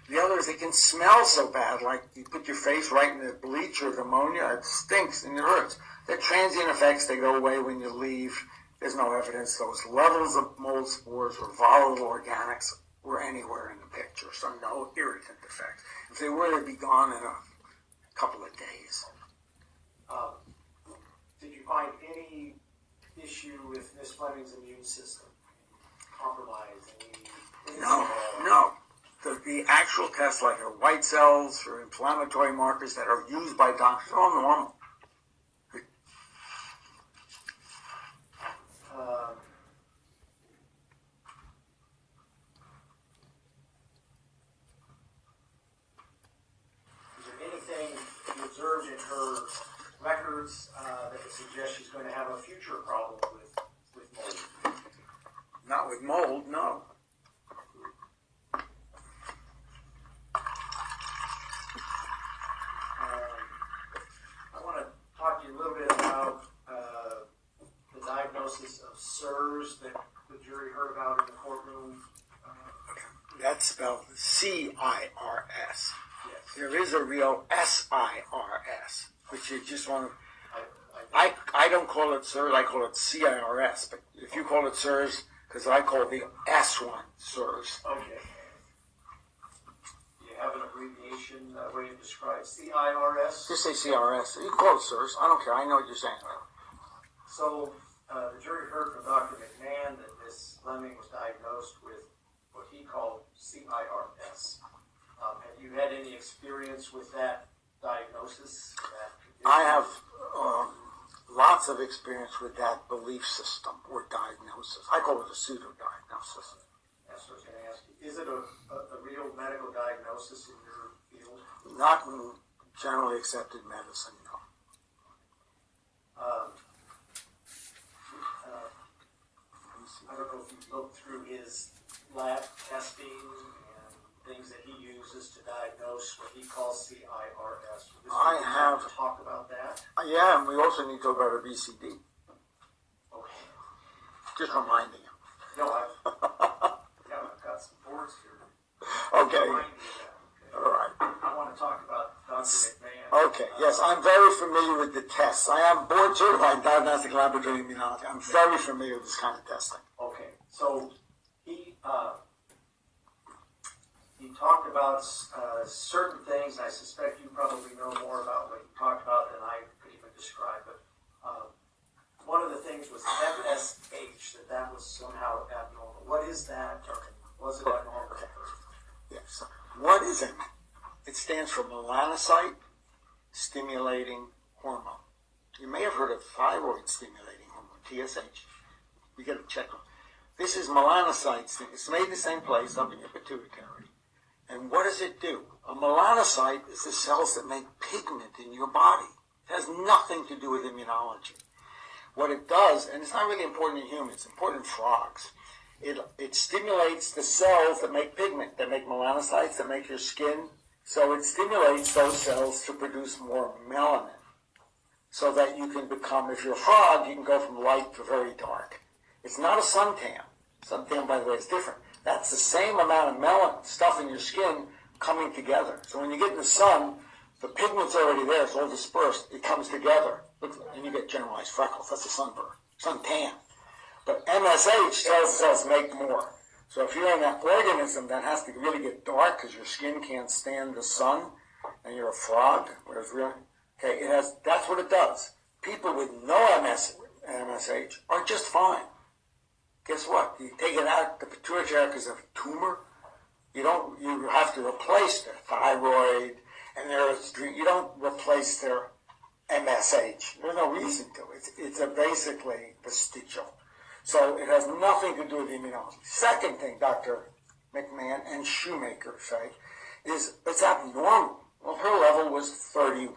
B: The other is it can smell so bad, like you put your face right in the bleach or the ammonia, it stinks and it hurts. They're transient effects. They go away when you leave. There's no evidence those levels of mold spores or volatile organics were anywhere in the picture, so no irritant effects. If they were, they'd be gone in a couple of days.
D: Did you find any issue with Miss Fleming's immune system? Compromise?
B: No. The actual tests, like her white cells or inflammatory markers that are used by doctors, are all normal.
D: Is there anything you observed in her records that would suggest she's going to have a future problem with mold?
B: Not with mold, no.
D: I want to talk to you a little bit about the diagnosis of SIRS that the jury heard about in the courtroom.
B: That's spelled C-I-R-S.
D: Yes.
B: There is a real S-I-R-S, which you just want to... I don't call it SIRS, I call it C-I-R-S, but if you call it SIRS, because I call the S one SIRS.
D: Okay. You have an abbreviation way to describe CIRS?
B: Just say CRS. You can call it SIRS. I don't care. I know what you're saying.
D: So the jury heard from Dr. McMahon that Ms. Fleming was diagnosed with what he called CIRS. Have you had any experience with that diagnosis?
B: I have lots of experience with that belief system or diagnosis. I call it a pseudo-diagnosis.
D: That's what I was going to ask you. Is it a real medical diagnosis in your field?
B: Not in generally accepted medicine, no.
D: I don't know if you looked through his lab testing and things that he uses to diagnose what he calls CIRS.
B: I have.
D: Talk about that.
B: Yeah, and we also need to talk about our BCD.
D: Okay.
B: Just reminding him.
D: No, I've got some boards here.
B: Okay.
D: Remind me of that. Okay.
B: All right.
D: I
B: Okay, yes, I'm very familiar with the tests. I am board certified in diagnostic laboratory immunology. I'm very familiar with this kind of testing.
D: Okay, so he talked about certain things. I suspect you probably know more about what he talked about than I could even describe. But one of the things was MSH, that was somehow abnormal. What is that? Was it abnormal?
B: Okay. Yes. What is it? It stands for melanocyte stimulating hormone. You may have heard of thyroid stimulating hormone, TSH. You got to check them. This is melanocytes. It's made in the same place, up in your pituitary. And what does it do? A melanocyte is the cells that make pigment in your body. It has nothing to do with immunology. What it does, and it's not really important in humans, it's important in frogs. It stimulates the cells that make pigment, that make melanocytes, that make your skin. So it stimulates those cells to produce more melanin. So that you can become, if you're a frog, you can go from light to very dark. It's not a suntan. Suntan, by the way, is different. That's the same amount of melanin stuff in your skin coming together. So when you get in the sun, the pigment's already there, it's all dispersed, it comes together, and you get generalized freckles. That's a sunburn, suntan. But MSH tells the cells to make more. So if you're in that organism that has to really get dark because your skin can't stand the sun, and you're a frog, whereas really, okay, that's what it does. People with no MSH are just fine. Guess what? You take it out, the pituitary because of a tumor, you have to replace their thyroid, and you don't replace their MSH. There's no reason to. It's basically vestigial. So it has nothing to do with immunology. Second thing Dr. McMahon and Shoemaker say is it's abnormal. Well, her level was 31.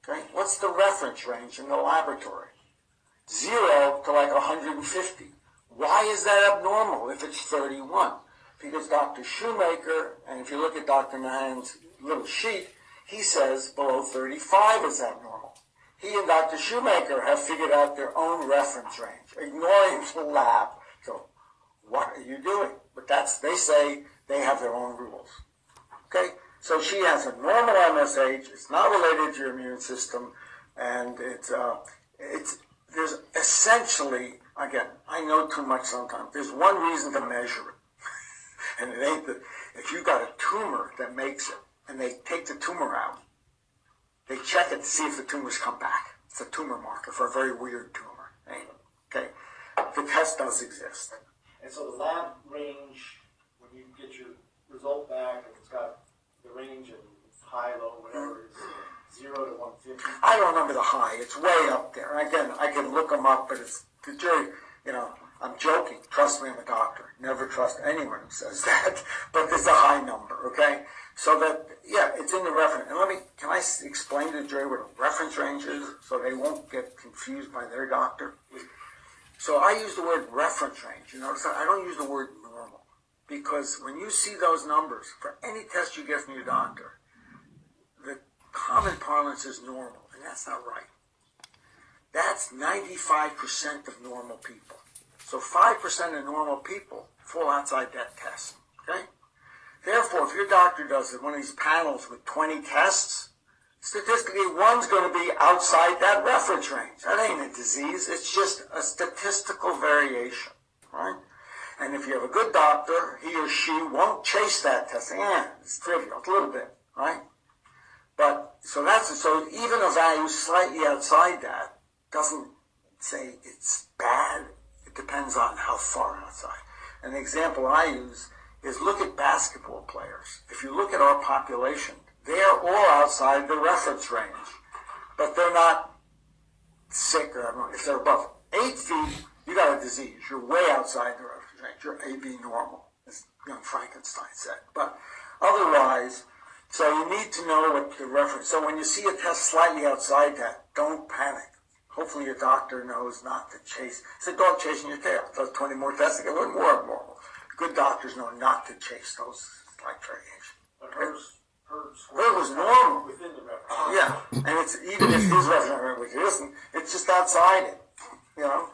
B: Okay? What's the reference range in the laboratory? 0 to like 150. Why is that abnormal if it's 31? Because Dr. Shoemaker, and if you look at Dr. Mahan's little sheet, he says below 35 is abnormal. He and Dr. Shoemaker have figured out their own reference range, ignoring the lab. So what are you doing? But they say they have their own rules. Okay? So she has a normal MSH. It's not related to your immune system, and there's essentially, again, I know too much sometimes. There's one reason to measure it, and it ain't that if you got a tumor that makes it, and they take the tumor out, they check it to see if the tumors come back. It's a tumor marker for a very weird tumor. Okay, the test does exist.
D: And so the lab range, when you get your result back, and it's got the range and high, low, whatever it is, 0 to 150.
B: I don't remember the high. It's way up there. Again, I can look them up, but it's the jury. I'm joking. Trust me, I'm a doctor. Never trust anyone who says that. But it's a high number. Okay. So that, yeah, it's in the reference. And can I explain to the jury what a reference range is so they won't get confused by their doctor? So I use the word reference range. I don't use the word normal. Because when you see those numbers, for any test you get from your doctor, the common parlance is normal, and that's not right. That's 95% of normal people. So 5% of normal people fall outside that test, okay? Therefore, if your doctor does one of these panels with 20 tests, statistically one's going to be outside that reference range. That ain't a disease. It's just a statistical variation, right? And if you have a good doctor, he or she won't chase that test. It's trivial, a little bit, right? But, so even a value slightly outside that doesn't say it's bad. It depends on how far outside. An example I use is look at basketball players. If you look at our population, they're all outside the reference range, but they're not sick or I don't know, if they're above 8 feet, you got a disease. You're way outside the reference range. You're AB normal, as young Frankenstein said. But otherwise, so you need to know what the reference. So when you see a test slightly outside that, don't panic. Hopefully your doctor knows not to chase. It's a dog chasing your tail. It does 20 more tests to get a little more abnormal. Good doctors know not to chase those slight variations.
D: But hers
B: was normal.
D: Within the reference.
B: Yeah, and it's even if his reference range isn't, it's just outside it. Yeah.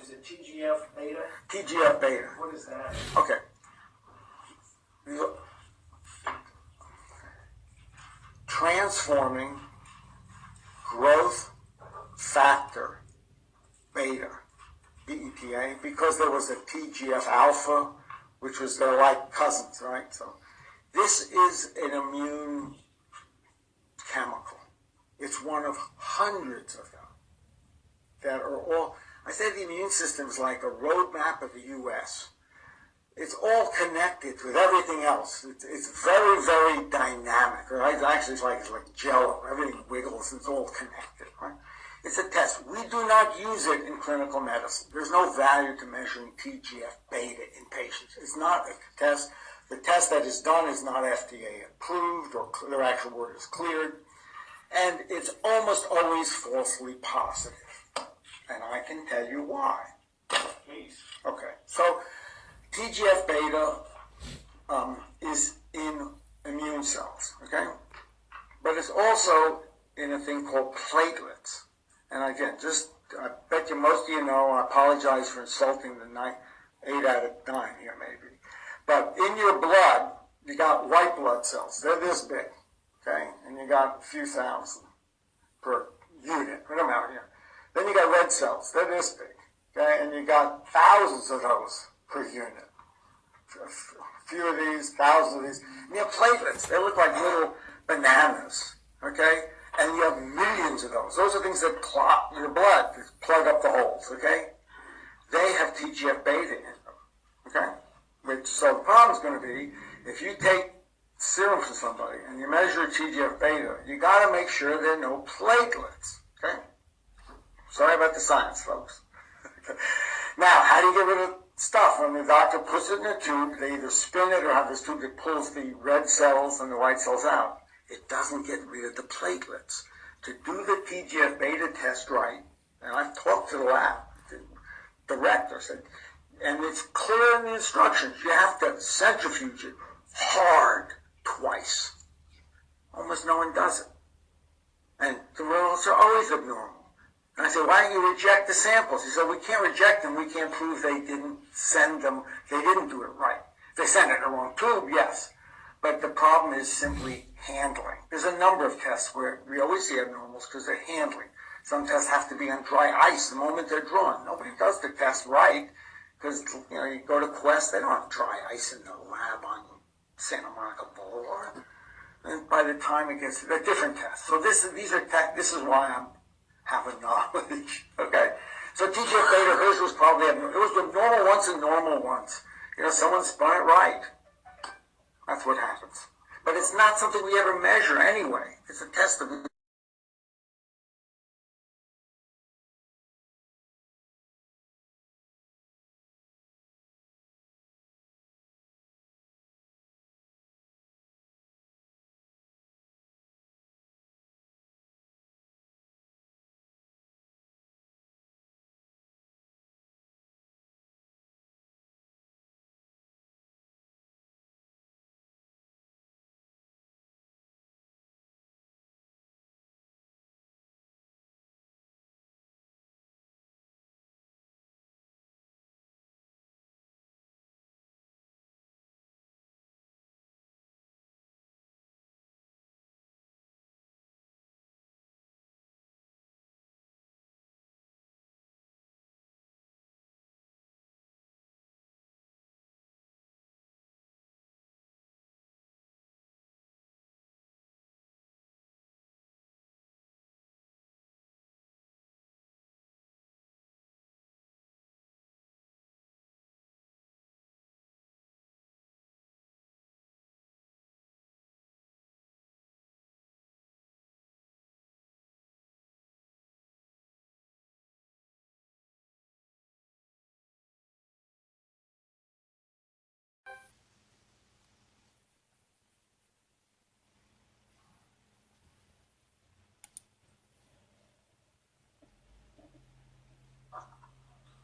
D: Is it TGF beta?
B: TGF beta.
D: What is that?
B: Okay. transforming growth factor beta, BETA, because there was a TGF alpha, which was their like cousins, right? So this is an immune chemical. It's one of hundreds of them that are all, I say the immune system is like a roadmap of the U.S. It's all connected with everything else. It's very, very dynamic. Right? Actually, it's like jello. Everything wiggles. It's all connected. Right? It's a test. We do not use it in clinical medicine. There's no value to measuring TGF-beta in patients. It's not a test. The test that is done is not FDA approved, or their actual word is cleared. And it's almost always falsely positive. And I can tell you why.
D: Please.
B: Okay. So TGF-beta is in immune cells, okay? But it's also in a thing called platelets. And again, I bet you most of you know, I apologize for insulting the 8 out of 9 here maybe. But in your blood, you got white blood cells. They're this big, okay? And you got a few thousand per unit, whatever amount here. Then you got red cells. They're this big, okay? And you got thousands of those per unit. A few of these, thousands of these. And you have platelets. They look like little bananas, okay? And you have millions of those. Those are things that clot your blood, that plug up the holes, okay? They have TGF-beta in them, okay? So the problem is going to be, if you take serum from somebody and you measure TGF-beta, you got to make sure there are no platelets, okay? Sorry about the science, folks. Now, how do you get rid of stuff? When the doctor puts it in a tube, they either spin it or have this tube that pulls the red cells and the white cells out. It doesn't get rid of the platelets. To do the TGF-beta test right, and I've talked to the lab, the director said, and it's clear in the instructions, you have to centrifuge it hard twice. Almost no one does it. And the results are always abnormal. And I said, why don't you reject the samples? He said, we can't reject them. We can't prove they didn't send them. They didn't do it right. They sent it in the wrong tube, yes. But the problem is simply handling. There's a number of tests where we always see abnormals because they're handling. Some tests have to be on dry ice the moment they're drawn. Nobody does the test right because, you go to Quest, they don't have dry ice in the lab on Santa Monica Boulevard. And by the time it gets, they're different tests. So this is why I'm having knowledge, okay? So TGF-beta, hers was probably, it was the normal ones and normal ones. Someone spun it right. That's what happens. But it's not something we ever measure anyway. It's a test of...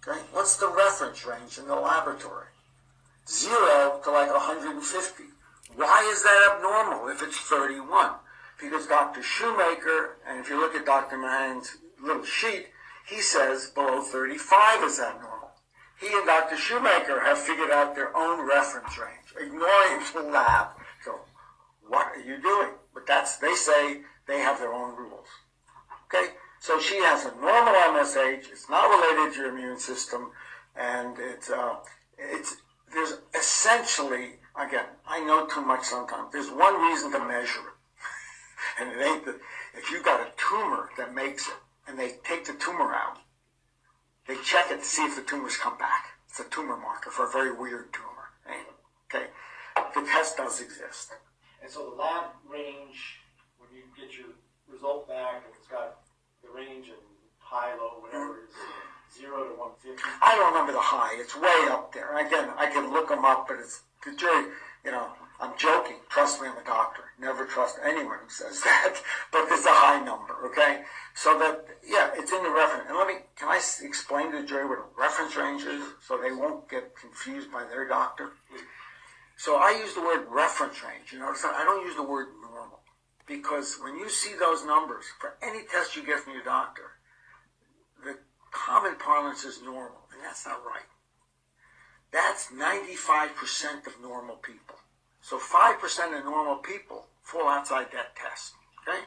B: Okay? What's the reference range in the laboratory? 0 to like 150. Why is that abnormal if it's 31? Because Dr. Shoemaker, and if you look at Dr. Manning's little sheet, he says below 35 is abnormal. He and Dr. Shoemaker have figured out their own reference range, ignoring the lab. So what are you doing? But they say They have their own rules. Okay? So she has a normal MSH. It's not related to your immune system, and there's essentially, again, I know too much sometimes. There's one reason to measure it, and it ain't that if you got a tumor that makes it, and they take the tumor out, they check it to see if the tumors come back. It's a tumor marker for a very weird tumor. Okay? The test does exist.
D: And so the lab range, when you get your result back, and it's got the range and high, low, whatever it is, 0 to 150.
B: I don't remember the high. It's way up there. Again, I can look them up, but it's the jury. I'm joking. Trust me, I'm a doctor. Never trust anyone who says that. But it's a high number. Okay, so that it's in the reference. And can I explain to the jury what a reference range is, so they won't get confused by their doctor? So I use the word reference range. I don't use the word normal, because when you see those numbers for any test you get from your doctor, the common parlance is normal, and that's not right. That's 95% of normal people. So 5% of normal people fall outside that test. Okay?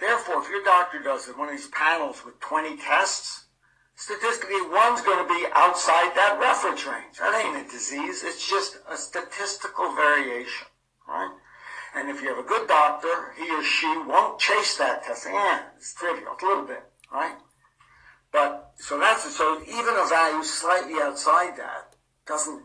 B: Therefore, if your doctor does one of these panels with 20 tests, statistically, one's going to be outside that reference range. That ain't a disease. It's just a statistical variation, right? And if you have a good doctor, he or she won't chase that test. It's trivial, a little bit, right? But so even a value slightly outside that doesn't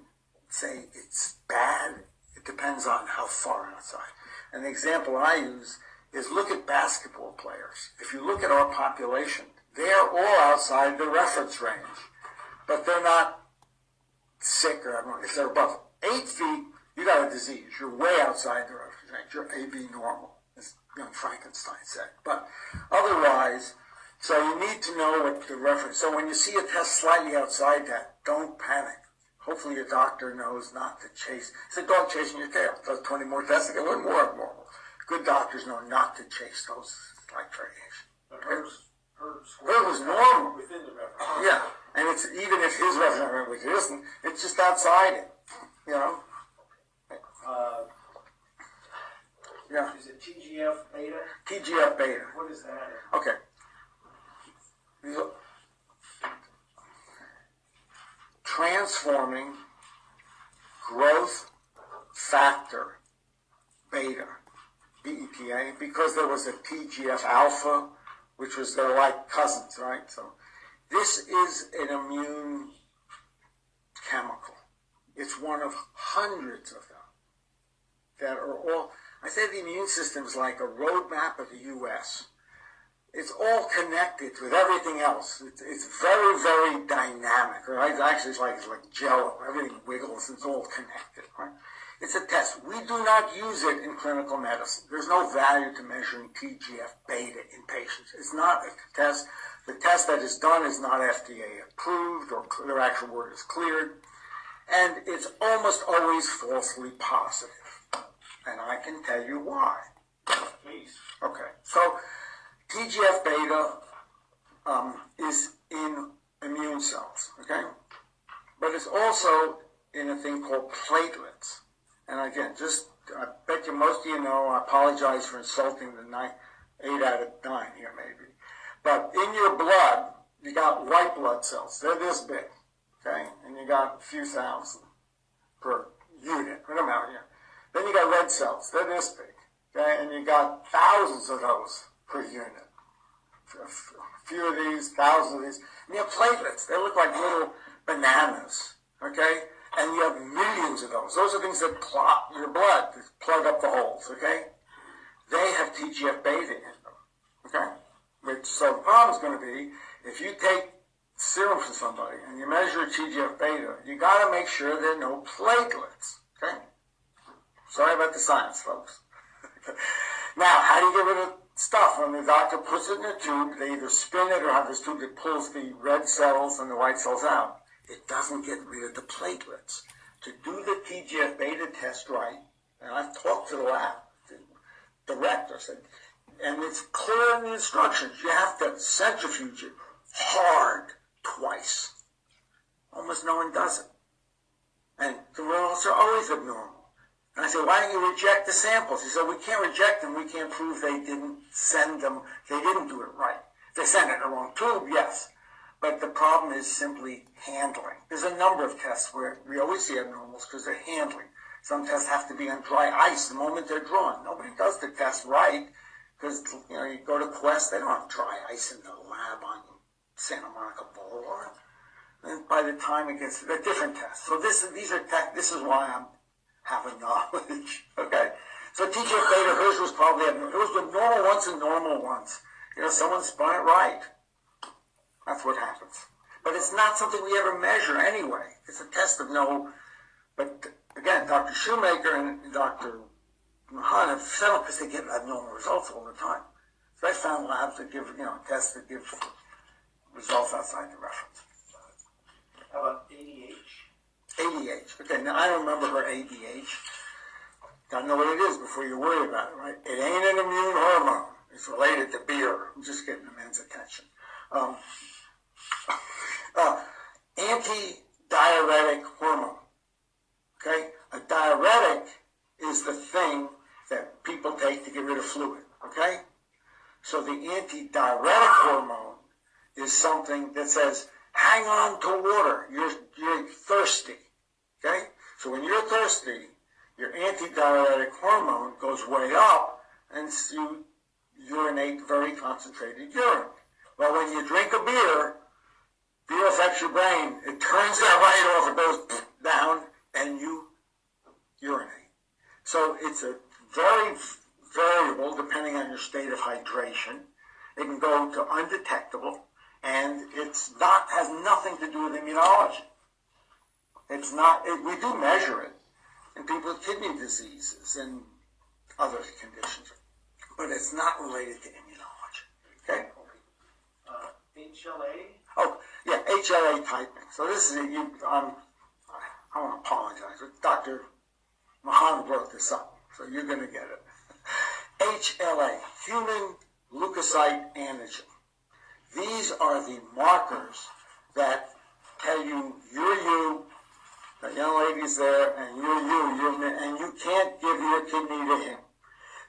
B: say it's bad. It depends on how far outside. And the example I use is look at basketball players. If you look at our population, they're all outside the reference range, but they're not sick or if they're above 8 feet, you got a disease. You're way outside the reference range. You're AB normal, as young Frankenstein said. But otherwise, so you need to know what the reference. So when you see a test slightly outside that, don't panic. Hopefully your doctor knows not to chase. It's a dog chasing your tail. Does 20 more tests, get one more abnormal. Good doctors know not to chase those slight variations.
D: But hers
B: was normal.
D: Within the reference.
B: Yeah, and it's even if his reference range isn't, it's just outside it. Yeah.
D: Is it TGF beta?
B: TGF beta.
D: What is that?
B: Okay. Transforming growth factor beta, BETA, because there was a TGF alpha, which was they're like cousins, right? So this is an immune chemical. It's one of hundreds of them that are all, I say the immune system is like a roadmap of the U.S. It's all connected with everything else. It's very, very dynamic, right? Actually, it's like jello. Everything wiggles. It's all connected, right? It's a test. We do not use it in clinical medicine. There's no value to measuring TGF beta in patients. It's not a test. The test that is done is not FDA approved, or their actual word is cleared. And it's almost always falsely positive. And I can tell you why.
D: Please.
B: Okay. So TGF beta is in immune cells, okay? But it's also in a thing called platelets. And again, I bet you most of you know, I apologize for insulting the 8 out of 9 here maybe. But in your blood, you got white blood cells. They're this big, okay? And you got a few thousand per unit, per amount, yeah. Then you got red cells. They're this big, okay? And you got thousands of those per unit. A few of these, thousands of these. And you have platelets. They look like little bananas, okay? And you have millions of those. Those are things that clot your blood, that plug up the holes, okay? They have TGF beta in them, okay? So the problem is going to be, if you take serum from somebody and you measure TGF beta, you got to make sure there are no platelets, okay? Sorry about the science, folks. Now, how do you get rid of stuff? When the doctor puts it in a tube, they either spin it or have this tube that pulls the red cells and the white cells out. It doesn't get rid of the platelets. To do the TGF beta test right, and I've talked to the lab director, said, and it's clear in the instructions, you have to centrifuge it hard twice. Almost no one does it. And the results are always abnormal. And I said, why don't you reject the samples? He said, we can't reject them. We can't prove they didn't send them. They didn't do it right. If they sent it in the wrong tube, yes. But the problem is simply handling. There's a number of tests where we always see abnormals because they're handling. Some tests have to be on dry ice the moment they're drawn. Nobody does the test right because, you go to Quest, they don't have dry ice in the lab on Santa Monica Boulevard. And by the time it gets, they're different tests. So this is why I'm having knowledge, okay? So TGF beta, hers was probably, it was the normal ones and normal ones. Someone spun it right. That's what happens. But it's not something we ever measure anyway. It's a test of no, but again, Dr. Shoemaker and Dr. Mahan have settled because they give abnormal results all the time. So I found labs that give, tests that give results outside the reference.
D: How about ADH?
B: ADH. Okay, now I don't remember her ADH. Gotta know what it is before you worry about it, right? It ain't an immune hormone. It's related to beer. I'm just getting the man's attention. Anti-diuretic hormone. Okay? A diuretic is the thing that people take to get rid of fluid. Okay? So the anti-diuretic hormone is something that says, hang on to water. You're thirsty. Okay? So when you're thirsty, your anti-diuretic hormone goes way up, and you urinate very concentrated urine. Well, when you drink a beer affects your brain. It turns that right off. It goes down, and you urinate. So it's a very variable depending on your state of hydration. It can go to undetectable, and has nothing to do with immunology. It's not. We do measure it in people with kidney diseases and other conditions, but it's not related to immunology. Okay.
D: HLA?
B: Oh, yeah, HLA typing. So this is, I want to apologize, but Dr. Mahan brought this up, so you're going to get it. HLA, human leukocyte antigen. These are the markers that tell you, you're you, that young lady's there, and you're you, and you can't give your kidney to him.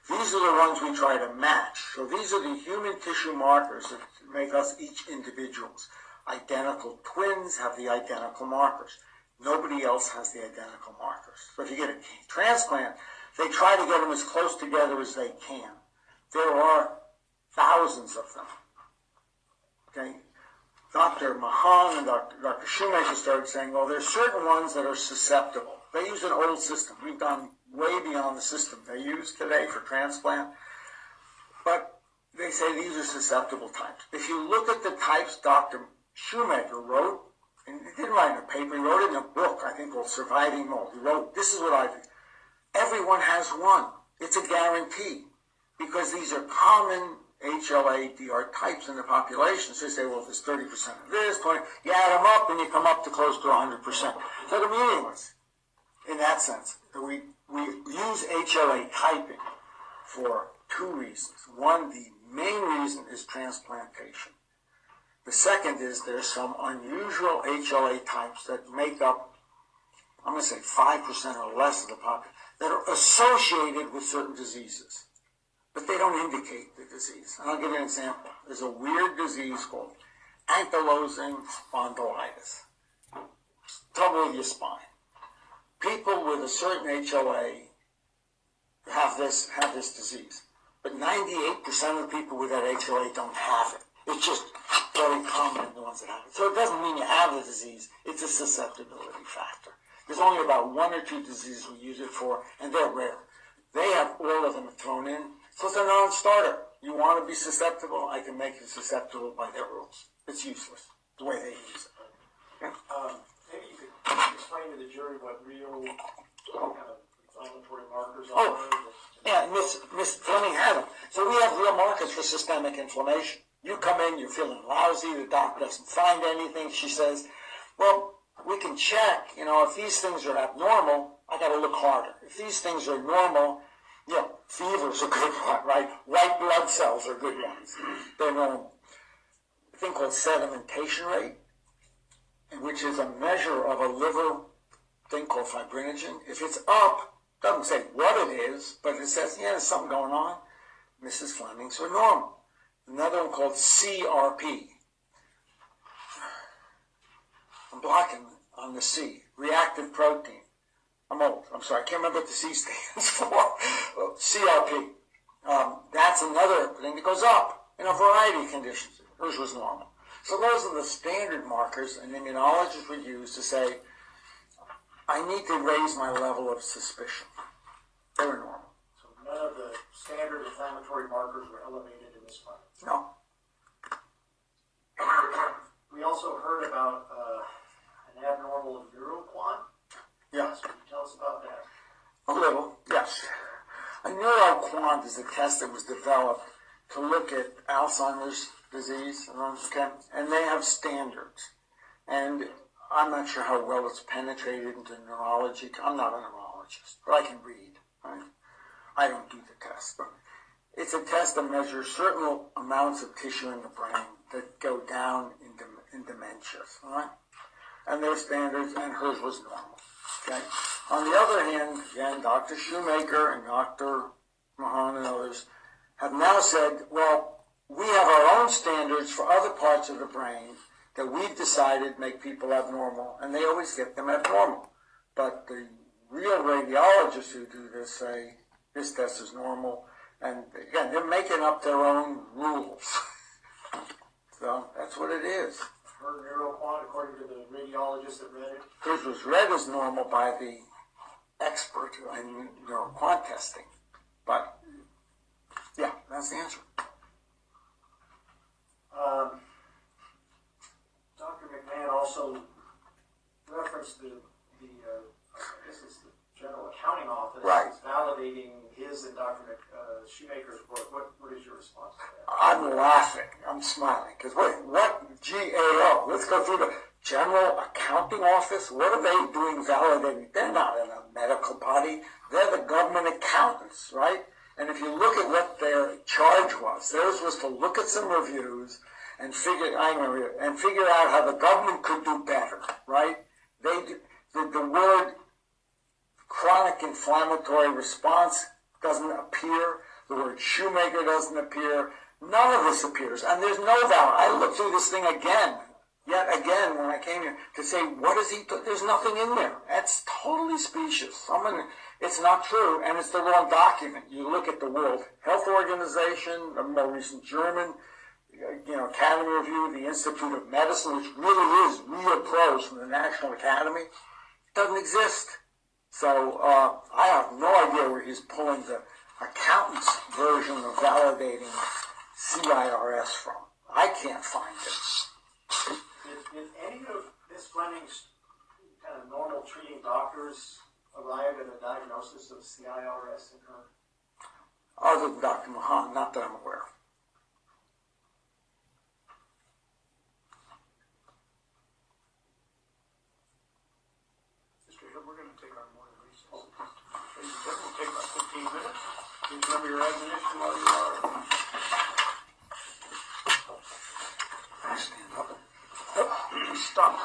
B: These are the ones we try to match. So these are the human tissue markers that make us each individuals. Identical twins have the identical markers. Nobody else has the identical markers. So if you get a transplant, they try to get them as close together as they can. There are thousands of them. Okay? Dr. Mahan and Dr. Shoemaker started saying, well, there's certain ones that are susceptible. They use an old system. We've gone way beyond the system they use today for transplant. But they say these are susceptible types. If you look at the types Dr. Shoemaker wrote, and he didn't write in a paper, he wrote it in a book, I think, called Surviving Mold. He wrote, this is what I think. Everyone has one. It's a guarantee. Because these are common HLA-DR types in the population. So they say, well, if there's 30% of this, 20, you add them up and you come up to close to 100%. So they're meaningless in that sense. We use HLA typing for two reasons. One, the main reason is transplantation. The second is there's some unusual HLA types that make up, I'm going to say 5% or less of the population, that are associated with certain diseases. But they don't indicate the disease. And I'll give you an example. There's a weird disease called ankylosing spondylitis. Trouble with your spine. People with a certain HLA have this disease. But 98% of the people with that HLA don't have it. It's just very common in the ones that have it. So it doesn't mean you have the disease. It's a susceptibility factor. There's only about one or two diseases we use it for, and they're rare. They have all of them thrown in. So it's a non-starter. You want to be susceptible, I can make you susceptible by their rules. It's useless, the way they use it. Okay?
D: Maybe you could explain to the jury what real kind of inflammatory markers are.
B: Yeah, Miss Fleming had them. So we have real markers for systemic inflammation. You come in, you're feeling lousy, the doc doesn't find anything. She says, well, we can check, if these things are abnormal, I got to look harder. If these things are normal, fever's a good one, right? White blood cells are good ones. They're normal. A thing called sedimentation rate, which is a measure of a liver thing called fibrinogen. If it's up, Doesn't say what it is, but it says, yeah, there's something going on. Mrs. Fleming's are normal. Another one called CRP. I'm blocking on the C, reactive protein. I'm old. I'm sorry, I can't remember what the C stands for. CRP. That's another thing that goes up in a variety of conditions. Hers was normal. So those are the standard markers an immunologist would use to say, I need to raise my level of suspicion. They were normal.
D: So none of the standard inflammatory markers were elevated in this one.
B: No.
D: We also heard about an abnormal neuroquant.
B: Yes.
D: Can you tell us about that?
B: A little, yes. A neuroquant is a test that was developed to look at Alzheimer's disease, okay? And they have standards. And I'm not sure how well it's penetrated into neurology. I'm not a neurologist, but I can read. Right? I don't do the test. But it's a test that measures certain amounts of tissue in the brain that go down in dementias. All right? And their standards, and hers was normal. Okay. On the other hand, again, Dr. Shoemaker and Dr. Mahan and others have now said, well, we have our own standards for other parts of the brain that we've decided make people abnormal, and they always get them abnormal. But the real radiologists who do this say this test is normal, and again, they're making up their own rules. So that's what it is.
D: Her neuroquant, according to the radiologist that read it.
B: Hers was read as normal by the expert in neuroquant testing. But, yeah, that's the answer.
D: Dr. McMahon also referenced the I guess it's the General Accounting Office
B: Right.
D: validating his and Dr. Shoemaker's work. What is your response to that?
B: I'm laughing. I'm smiling. Because what GAO? Let's go through the General Accounting Office. What are they doing validating? They're not in a medical body. They're the government accountants, right? And if you look at what their charge was, theirs was to look at some reviews and figure out how the government could do better, right? The word chronic inflammatory response doesn't appear. The word Shoemaker doesn't appear. None of this appears. And there's no doubt. I looked through this thing yet again when I came here to say, what is he do? There's nothing in there. That's totally specious. It's not true, and it's the wrong document. You look at the World Health Organization, the more recent German, Academy Review, the Institute of Medicine, which really is real prose from the National Academy. It doesn't exist. So I have no idea where he's pulling the accountant's version of validating CIRS from. I can't find it.
D: Did any of Miss Fleming's kind of normal treating doctors arrive at a diagnosis of CIRS in her?
B: Other than Dr. Mahan, not that I'm aware of.
A: Mr. Hill, we're going to take our morning recess. Ladies and gentlemen, we'll take about 15 minutes. Please remember your admonition while you are.
B: Stand up. Stop.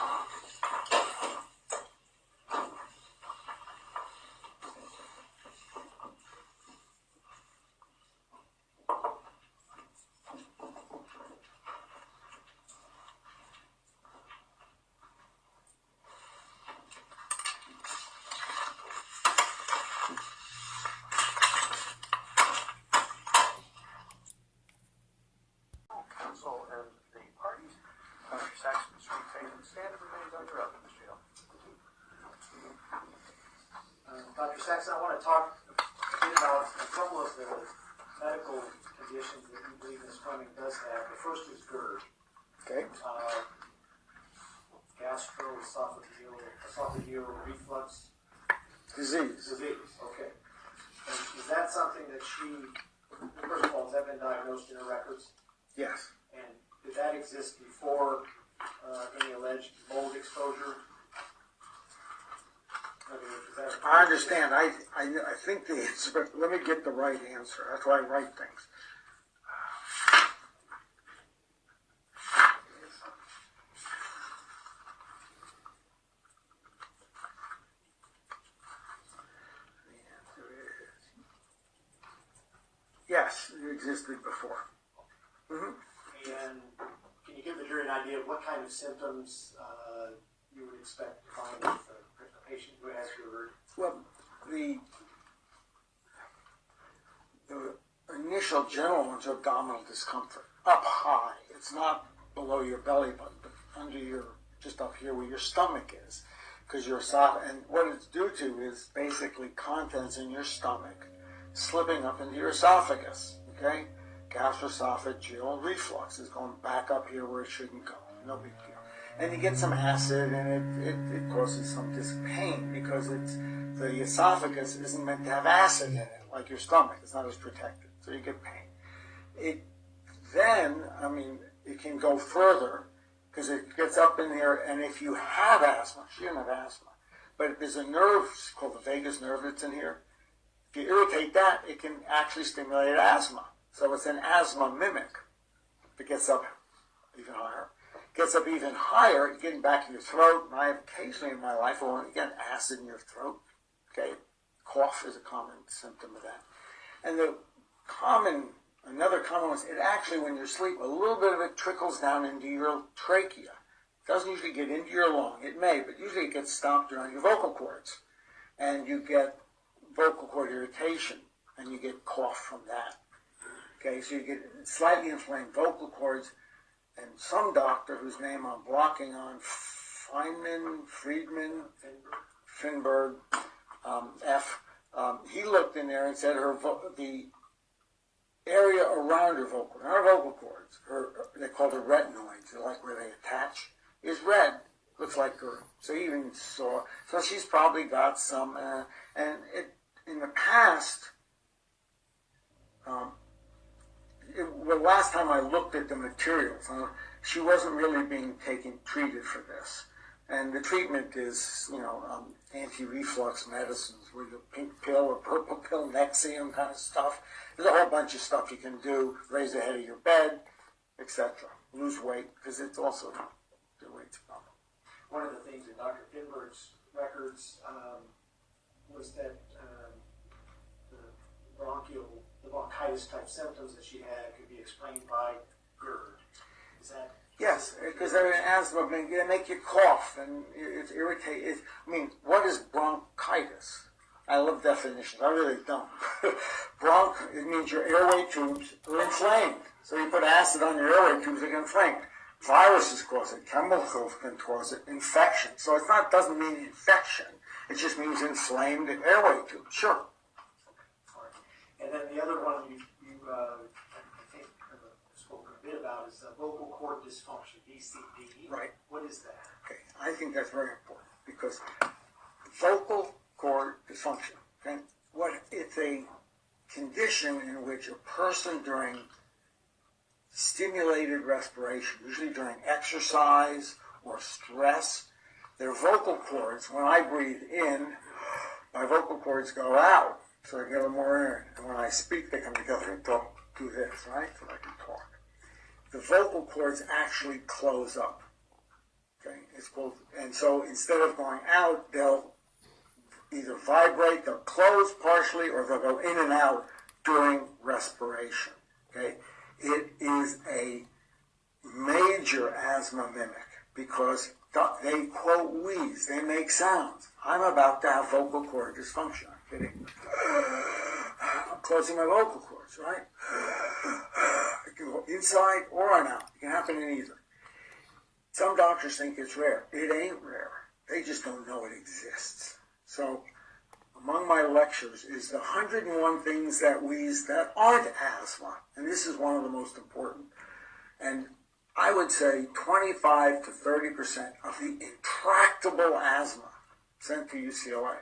A: Council and the parties. Dr. Saxon, sweet faith and stand and remains on your oath, Mr. Hill.
D: Dr. Saxon, I want to talk a bit about a couple of the medical conditions that you believe Miss Fleming does have. The first is GERD.
B: Okay.
D: Gastroesophageal reflux
B: Disease.
D: Okay. And is that something that first of all, has that been diagnosed in her records?
B: Yes.
D: And did that exist before any alleged mold exposure?
B: I understand. I think the answer, but let me get the right answer. That's why I write things. existed before.
D: And can you give the jury an idea of what kind of symptoms you would expect to find with a patient who has GERD?
B: Well, the initial general ones are abdominal discomfort, up high. It's not below your belly button, but under your, just up here where your stomach is, because your esophagus, and what it's due to is basically contents in your stomach slipping up into your esophagus, okay? Gastroesophageal reflux is going back up here where it shouldn't go. No big deal. And you get some acid, and it causes some pain because the esophagus isn't meant to have acid in it, like your stomach. It's not as protected, so you get pain. It can go further because it gets up in there, and if you have asthma, she didn't have asthma, but there's a nerve called the vagus nerve that's in here. If you irritate that, it can actually stimulate asthma. So it's an asthma mimic. If it gets up even higher. Gets up even higher, you get in back in your throat, and I have occasionally in my life, you get acid in your throat. Okay, cough is a common symptom of that. And another common one is it actually, when you're asleep, a little bit of it trickles down into your trachea. It doesn't usually get into your lung. It may, but usually it gets stopped around your vocal cords. And you get vocal cord irritation, and you get cough from that. Okay, so you get slightly inflamed vocal cords, and some doctor whose name I'm blocking on, Friedman, Finberg, he looked in there and said the area around her vocal, not her vocal cords, they call her retinoids, they're like where they attach, is red. Looks like GERD. So he even saw, so she's probably got some, in the past, the last time I looked at the materials, she wasn't really being treated for this. And the treatment is, anti-reflux medicines with a pink pill or purple pill, Nexium kind of stuff. There's a whole bunch of stuff you can do, raise the head of your bed, etc. Lose weight, because it's also the weight's problem.
D: One of the things in Dr. Finberg's records was that the bronchitis type symptoms that she had could be explained by GERD. Is that?
B: Yes, because asthma, they make you cough, and it's irritating. What is bronchitis? I love definitions. I really don't. It means your airway tubes are inflamed. So you put acid on your airway tubes, they get inflamed. Viruses cause it. Chemicals can cause it. Infection. So doesn't mean infection. It just means inflamed airway tubes. Sure.
D: And then the other one you I think spoken a bit about is vocal cord dysfunction, VCD.
B: Right.
D: What is that?
B: Okay, I think that's very important because vocal cord dysfunction. Okay, it's a condition in which a person during stimulated respiration, usually during exercise or stress, their vocal cords, when I breathe in, my vocal cords go out. So I get a little more air. And when I speak, they come together and do this, right? So I can talk. The vocal cords actually close up. Okay? And so instead of going out, they'll either vibrate, they'll close partially, or they'll go in and out during respiration. Okay? It is a major asthma mimic because they quote wheeze, they make sounds. I'm about to have vocal cord dysfunction. I'm kidding. I'm closing my vocal cords, right? It can go inside or on out. It can happen in either. Some doctors think it's rare. It ain't rare. They just don't know it exists. So among my lectures is the 101 things that wheeze that aren't asthma. And this is one of the most important. And I would say 25 to 30% of the intractable asthma sent to UCLA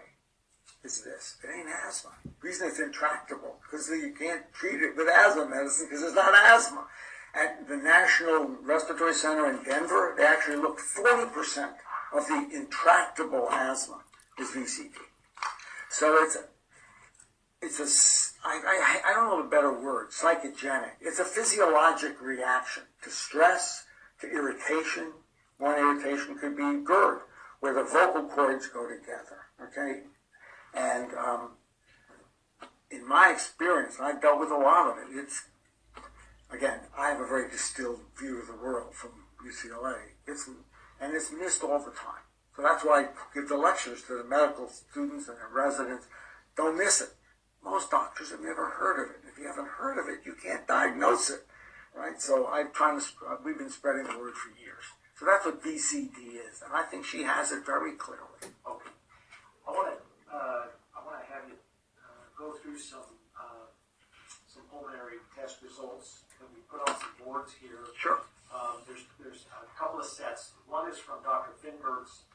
B: is this. It ain't asthma. The reason it's intractable, because you can't treat it with asthma medicine because it's not asthma. At the National Respiratory Center in Denver, they actually looked 40% of the intractable asthma is VCD. So I don't know the better word, psychogenic. It's a physiologic reaction to stress, to irritation. One irritation could be GERD, where the vocal cords go together, okay? And in my experience, and I've dealt with a lot of it, again, I have a very distilled view of the world from UCLA. It's missed all the time. So that's why I give the lectures to the medical students and the residents. Don't miss it. Most doctors have never heard of it. If you haven't heard of it, you can't diagnose it, right? So we've been spreading the word for years. So that's what VCD is, and I think she has it very clearly.
D: Okay. I want to have you go through some pulmonary test results that we put on some boards here.
B: Sure.
D: There's a couple of sets. One is from Dr. Finberg's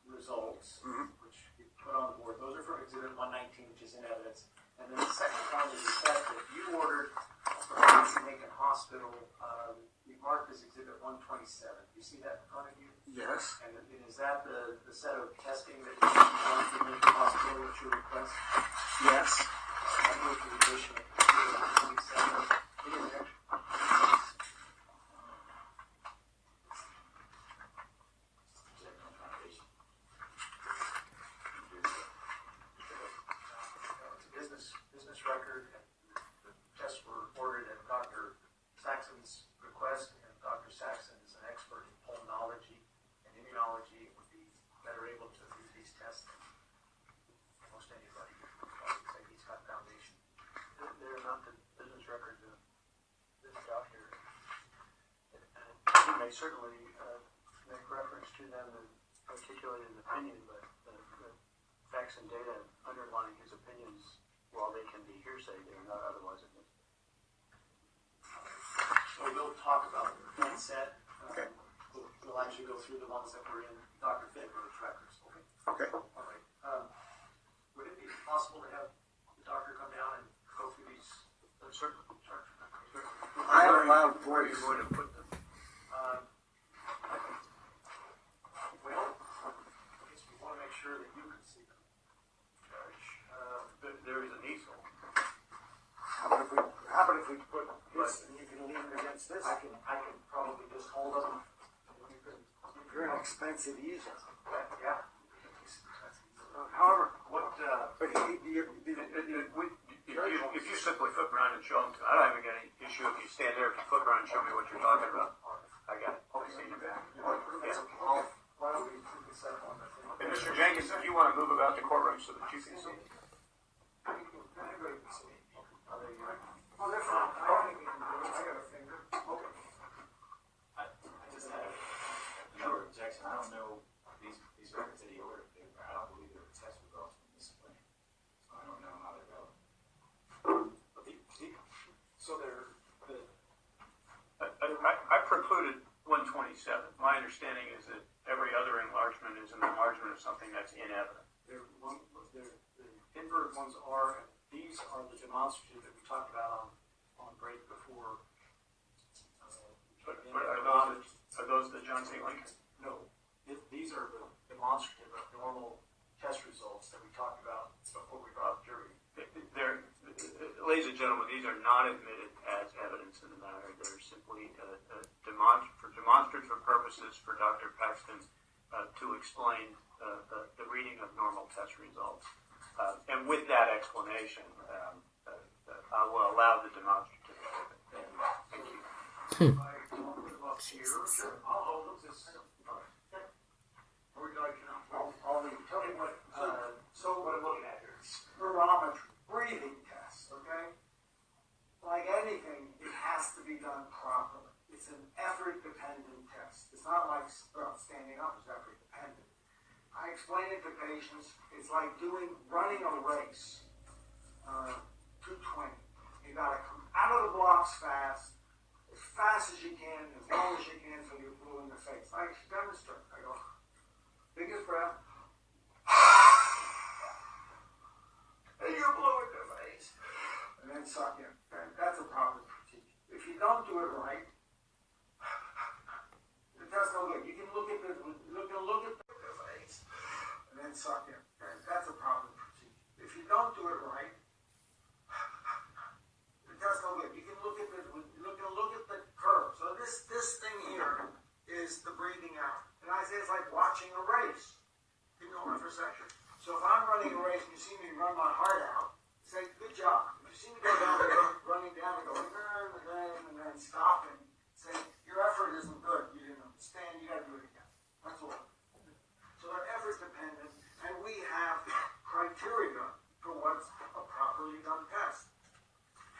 D: results, which we put on the board. Those are from Exhibit 119, which is in evidence. And then the second one is a set that you ordered from Lincoln Hospital. We marked as Exhibit 127. Do you see that in front of you?
B: Yes.
D: And is that the set of testing that you want from Lincoln Hospital at your request?
B: Yes.
D: I move to the addition of Exhibit 127. It is actually. Business record. The tests were ordered at Dr. Saxon's request, and Dr. Saxon is an expert in pulmonology and immunology and would be better able to read these tests than most anybody. I would say he's got foundation.
A: They're not the business records of this doctor. He may certainly make reference to them and articulate an opinion, but the facts and data underlying his opinions, while they can be hearsay, they're not otherwise admitted.
D: So we'll talk about that set.
B: Okay.
D: We'll actually go through the ones that were in Dr. Finberg's records. Okay.
B: Okay.
D: All right. Would it be possible to have the doctor come down and go through these?
A: Certainly.
B: I am allowed
A: Where are you
B: voice.
A: going to put them?
D: Well, I guess we want to make sure that you can see them.
A: There is an easel.
B: How about if we put this and you can lean against this?
D: I can probably just hold them.
B: You're an expensive easel.
D: Yeah.
B: However,
D: What?
B: but
A: If you simply flip around and show them to me, I don't have any issue if you stand there, if you flip around and show me what you're talking about. I got it. I see you back.
D: Why don't we put this up on the thing?
A: And Mr. Jenkins, if you want to move about the courtroom so that you can see.
D: Everybody can see. Are they?
B: oh, they're fine. I don't think we can do it. I got a finger.
D: Okay.
E: I just had another objection. I don't know these records that he ordered. I don't believe they were test results from this clinic. So I don't know how they're going.
D: So they're
A: I precluded 127. My understanding is that every other enlargement is an enlargement of something that's in evidence.
D: the invert ones are, and these are the demonstrative that we talked about on break before.
A: But are those the John C. Lincoln?
D: No, these are the demonstrative of normal test results that we talked about before we brought the jury.
A: Ladies and gentlemen, these are not admitted as evidence in the matter. They're simply for demonstrative purposes for Dr. Paxton to explain the reading of normal test results. And with that explanation, I will allow the demonstrative. Thank you.
D: I don't put them up here. I'll hold them. Or would you like to know? Tell me what. So what I'm looking at here.
B: Spirometry, breathing test, okay? Like anything, it has to be done properly. It's an effort-dependent test. It's not like standing up is effort-dependent. I explain it to patients. It's like running a race, 220. You got to come out of the blocks fast as you can, as long as you can, so you're blue in the face. I demonstrate. I go, biggest breath. And you're blue in the face. And then suck in. And that's a proper critique. If you don't do it right, it does no good. You can look at the face and then suck in. And that's a proper critique. If you don't do it right, it does no good. You can look at the curve. So this thing here is the breathing out. And I say it's like watching a race. You know what for a second. So if I'm running a race and you see me run my heart out, say, good job. If you see me go down, running down and go, and then stopping, saying, your effort isn't good, you didn't understand, you gotta do it again. That's all. So they're effort dependent, and we have criteria for what's a properly done test.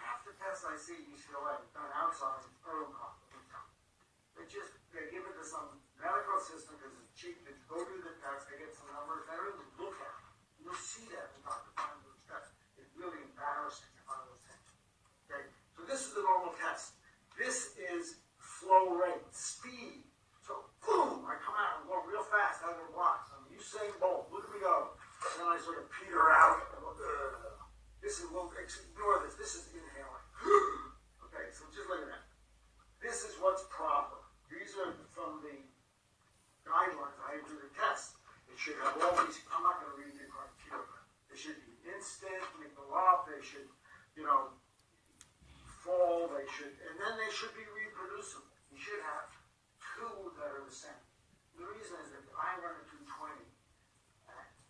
B: Half the tests I see at UCLA done outside early they give it to some medical assistant because it's cheap. They go do the test, they get some numbers, they don't even look at it. You'll see that in Dr. Feinberg's test. It's really embarrassing to find those things. Okay, so this is the normal test. This is flow rate, speed. So boom, I come out and go real fast out of the blocks. I'm Usain Bolt, look at me go. And then I sort of peter out. I go, this is, well, ignore this. This is inhaling. Okay, so just look at that. This is what's proper. These are from the guidelines. I do the test. It should have all these. I'm not going to read the criteria. They should be instant. They go up. They should, fall. They should, and then they should be reproducible. You should have two that are the same. The reason is that if I run a 220,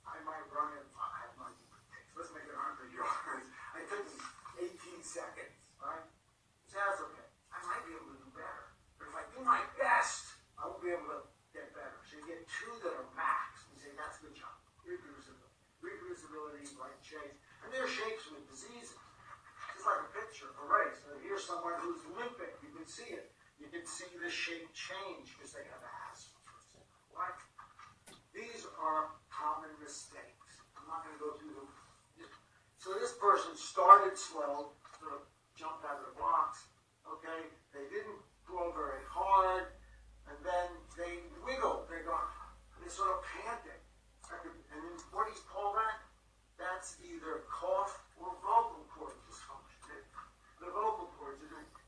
B: I might run it. I have no idea what it takes. Let's make it 100 yards. I take 18 seconds. Right? So that's okay. I might be able to do better. But if I do my best, I won't be able to get better. So you get two that are max. You say, that's a good job. Reproducibility. Reproducibility, right shapes. And there are shapes with diseases. It's like a picture of a race. So here's someone who's limping. You can see it. You can see the shape change because they have asthma, for example. Right? These are common mistakes. I'm not going to go through them. So this person started slow, sort of jumped out of the blocks. Okay? They didn't go very hard, and then they wiggle. They sort of panting. And then what do you call that? That's either cough or vocal cord dysfunction. The vocal cords,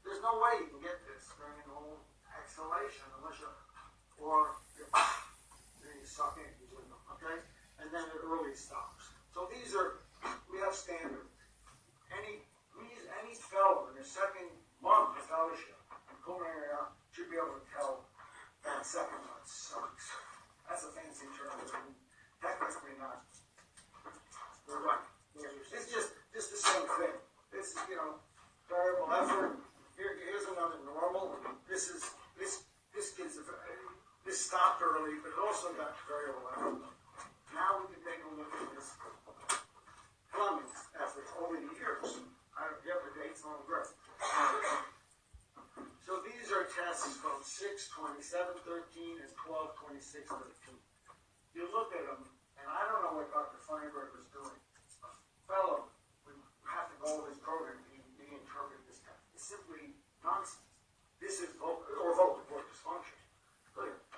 B: there's no way you can get this during an whole exhalation unless you're suck in, okay? And then it early stops. So these are, we have standards. Any fellow in their second month of fellowship in pulmonary should be able to tell that second month sucks. That's a fancy term. Technically not. We're right. It's just the same thing. This is, variable effort. Here's another normal. This kid's this stopped early, but it also got variable effort. Now we can take a look at this Fleming's effort over the years. I don't have the dates on the graph. So these are tests from 6, 27, 13, and 12, 26, 13. You look at them, and I don't know what Dr. Feinberg was doing. A fellow would have to go over his program to interpret this test. It's simply nonsense. This is vocal cord dysfunction. Look at it.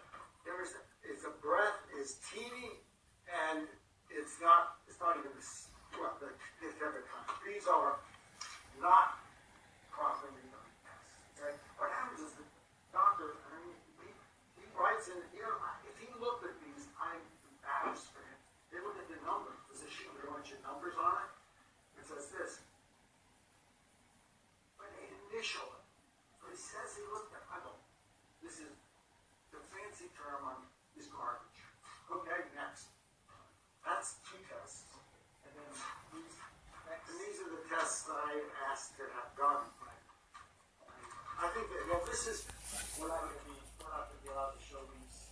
B: It's a breath is teeny, and it's not even this. Well, these are not properly done tests. Okay? What happens is the doctor, he writes in, if he looked at these, I'm embarrassed for him. They look at the numbers. There's a sheet with a bunch of numbers on it. It says this. But they initial it. So he says he looked at, this is the fancy term on is garbage. Okay, next. That's two tests. And then these are the tests that I asked to have done. I think that, this is,
D: We're not going to be allowed to show these.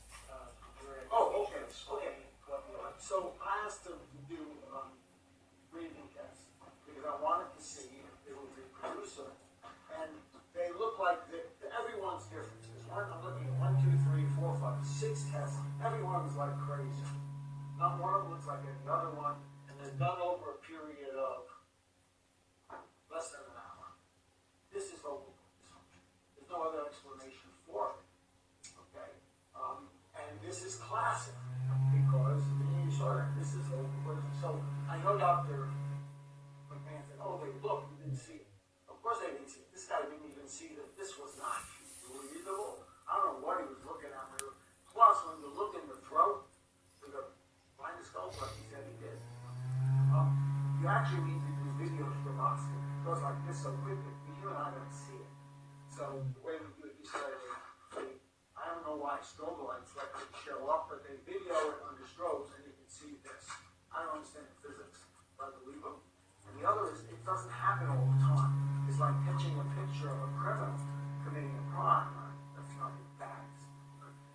B: okay.
D: So I asked them to do breathing tests because I wanted to see if they would reproduce them. And they look like everyone's different. I'm looking at 1, 2, 3, 4, 5, 6 tests. Everyone's like crazy. Not one of them looks like any other one, and they're done over a period of less than an hour. This is vocal dysfunction. There's no other explanation for it. Okay, and this is classic because you saw that this is vocal dysfunction. So I know Dr. McMahon said, "Oh, they looked, we didn't see it." Of course, they didn't see it. This guy didn't even see that this was not readable. I don't know what he was looking at there. Plus, when you look in the throat with a microscope, like he said he did, you actually need to do videos from us. It goes like this so quickly, you and I don't see it. So the way we do it, you say, I don't know why strobe lights let it show up, but they video it under strobes and you can see this. I don't understand the physics, but I believe them. And the other is, it doesn't happen all the time. It's like catching a picture of a criminal.
B: committing a crime. That's not the facts.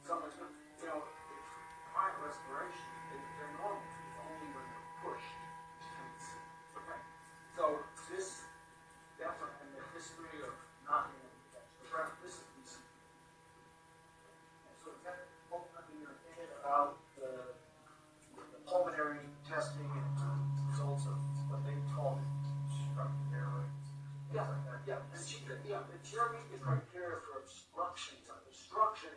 B: Someone's, crime restoration, they're normal. It's only when they're pushed to commit sin. Okay? So this definitely, and the history of knocking on the ground, this is recent.
D: So is that ultimately your opinion about the pulmonary testing and results of what they call obstructive airways?
B: Yeah, and Jeremy is criteria for obstruction. Obstruction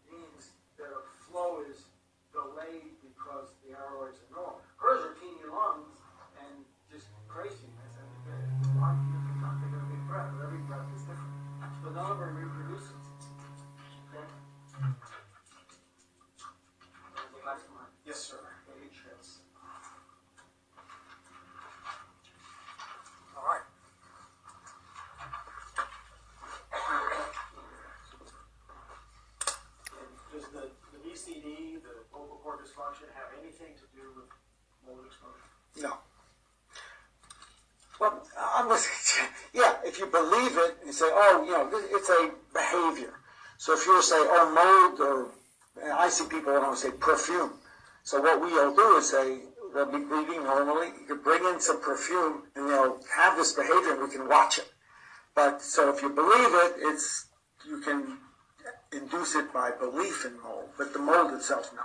B: means that a flow is delayed because the airways are normal. Hers are teeny lungs and just craziness, and why you're not taking a big breath, but every breath is different. But none of them reproduces. Okay? That's mine.
D: Yes, sir.
B: Yes. All right.
D: Does the VCD, the vocal cord dysfunction, have anything to do with mold exposure?
B: No. Well, yeah, if you believe it, you say, it's a behavior. So if you say, mold, and I see people that don't say perfume. So what we'll do is say, they'll be breathing normally, you can bring in some perfume, and they'll have this behavior, and we can watch it. But, so if you believe it, you can induce it by belief in mold, but the mold itself, no.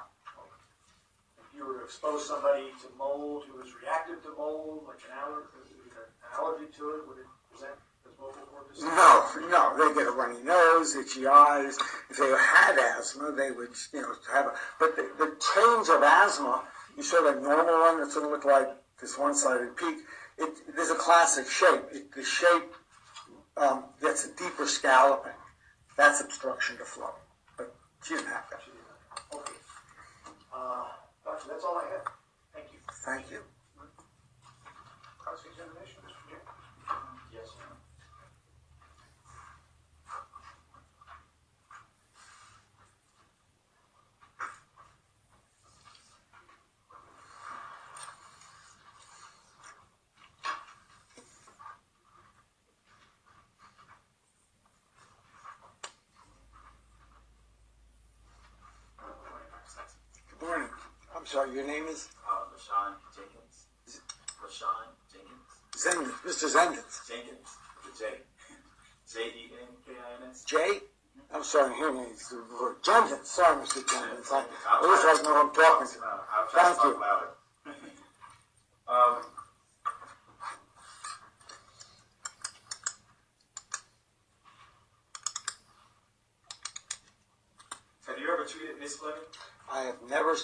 D: If you were to expose somebody to mold who was reactive to mold, like an allergy to it, would it present as vocal cord dysfunction?
B: No, they get a runny nose, itchy eyes. If they had asthma, they would, have but the change of asthma, you saw that normal one that sort of looked like this one-sided peak, there's a classic shape. The shape gets a deeper scalloping. That's obstruction to flow. But she didn't have that.
D: Okay. Doctor, that's all I have. Thank you.
B: Thank you.
A: Cross-examination, Mr. Jay.
E: Yes, sir.
B: Good morning. I'm sorry, your name is?
E: LaShawn Jenkins. LaShawn Jenkins.
B: Zendins. Mr. Zendins.
E: Jenkins. The J. Jenkins.
B: Jay? I'm sorry, hearing is the word Jenkins. Sorry, Mr. Jenkins. I always like to know who I'm talking to.
E: I'll try to
B: Thank you.
E: talk louder. Have you ever treated Miss Fleming?
B: I have never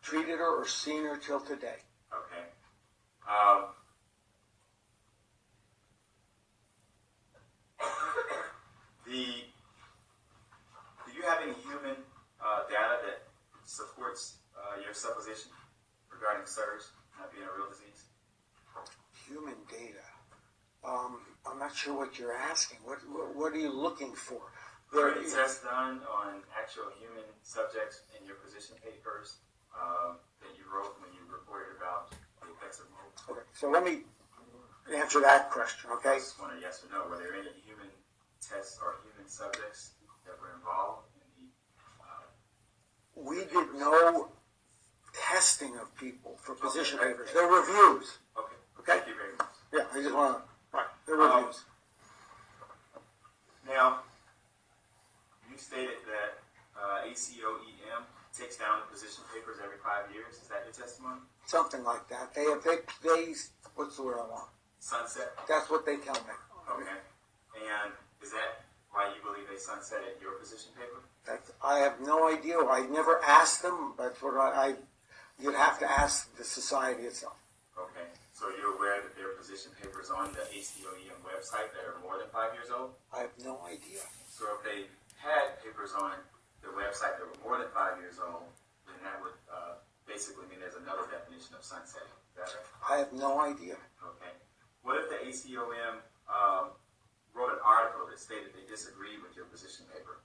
B: treated her or seen her till today.
E: Okay. Do you have any human data that supports your supposition regarding SIRS not being a real disease?
B: Human data. I'm not sure what you're asking. What are you looking for?
E: Were any tests done on actual human subjects in your position papers that you wrote when you reported about the effects of mold?
B: Okay, so let me answer that question,
E: I
B: okay?
E: just want a yes or no. Were there any human tests or human subjects that were involved in the
B: We did no testing of people for position papers. They're reviews.
E: Okay.
B: Okay.
E: Thank you very much.
B: Yeah, I just want to, right, they're reviews.
E: Now, you stated that ACOEM takes down the position papers every 5 years. Is that your testimony?
B: Something like that. They what's the word I want?
E: Sunset?
B: That's what they tell me.
E: Okay. And is that why you believe they sunsetted your position paper?
B: I have no idea. I never asked them, but you'd have to ask the society itself.
E: Okay. So you're aware that there are position papers on the ACOEM website that are more than 5 years old?
B: I have no idea.
E: So if they had papers on the website that were more than 5 years old, then that would basically mean there's another definition of sunsetting. Is that right?
B: I have no idea.
E: Okay. What if the ACOM wrote an article that stated they disagreed with your position paper?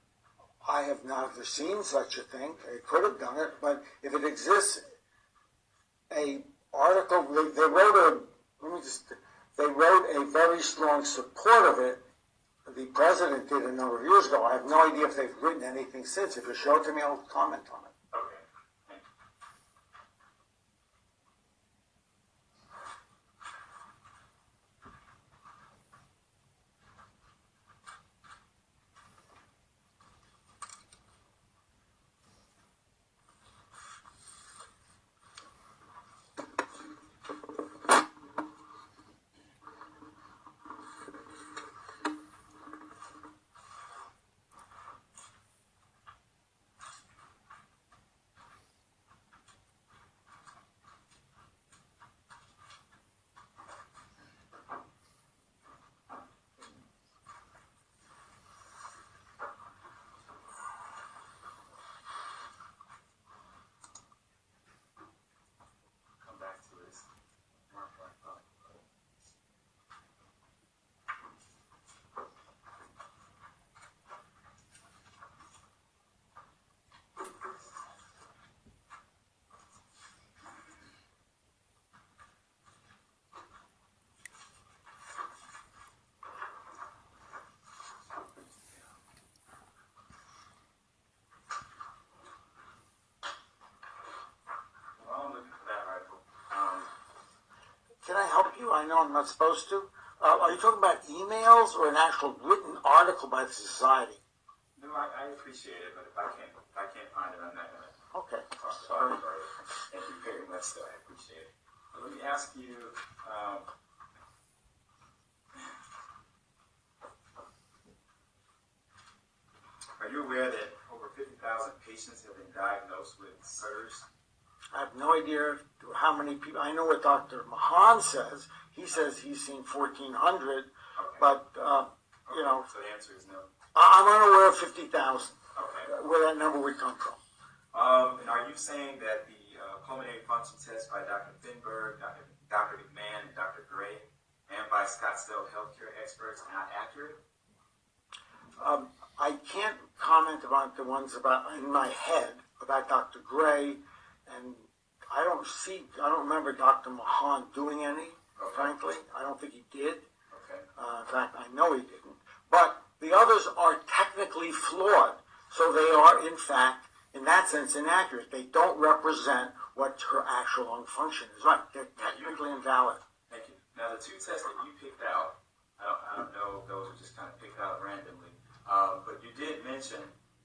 B: I have not ever seen such a thing. They could have done it, but if it exists, a article they wrote a very strong support of it the president did a number of years ago. I have no idea if they've written anything since. If you show it to me, I'll comment on it.
E: Okay. Thank you. Come back to this. Well, I'm looking for that rifle.
B: Can I help you? I know I'm not supposed to. Are you talking about emails or an actual written article by the society?
E: No, I appreciate it, but if I can't find it, I'm not gonna.
B: Okay.
E: Sorry. Thank you very much, though. I appreciate it. Let me ask you. Are you aware that over 50,000 patients have been diagnosed with SIRS?
B: I have no idea how many people. I know what Dr. Mahan says. He says he's seen 1,400,
E: Okay.
B: but
E: Okay.
B: you know,
E: So the answer is no.
B: I'm unaware of 50,000.
E: Okay.
B: Where that number would come from.
E: And are you saying that the pulmonary function test by Dr. Finberg, Dr. McMahon, and Dr. Gray, and by Scottsdale healthcare experts are not accurate?
B: I can't comment about the ones about in my head about Dr. Gray, and I don't remember Dr. Mahan doing any.
E: Okay.
B: Frankly, I don't think he did.
E: Okay.
B: In fact, I know he didn't. But the others are technically flawed, so they are, in fact, in that sense, inaccurate. They don't represent what her actual lung function is. Right? They're technically invalid.
E: Thank you. Now, the two tests that you picked out, I don't know if those were just kind of picked out randomly, but you did mention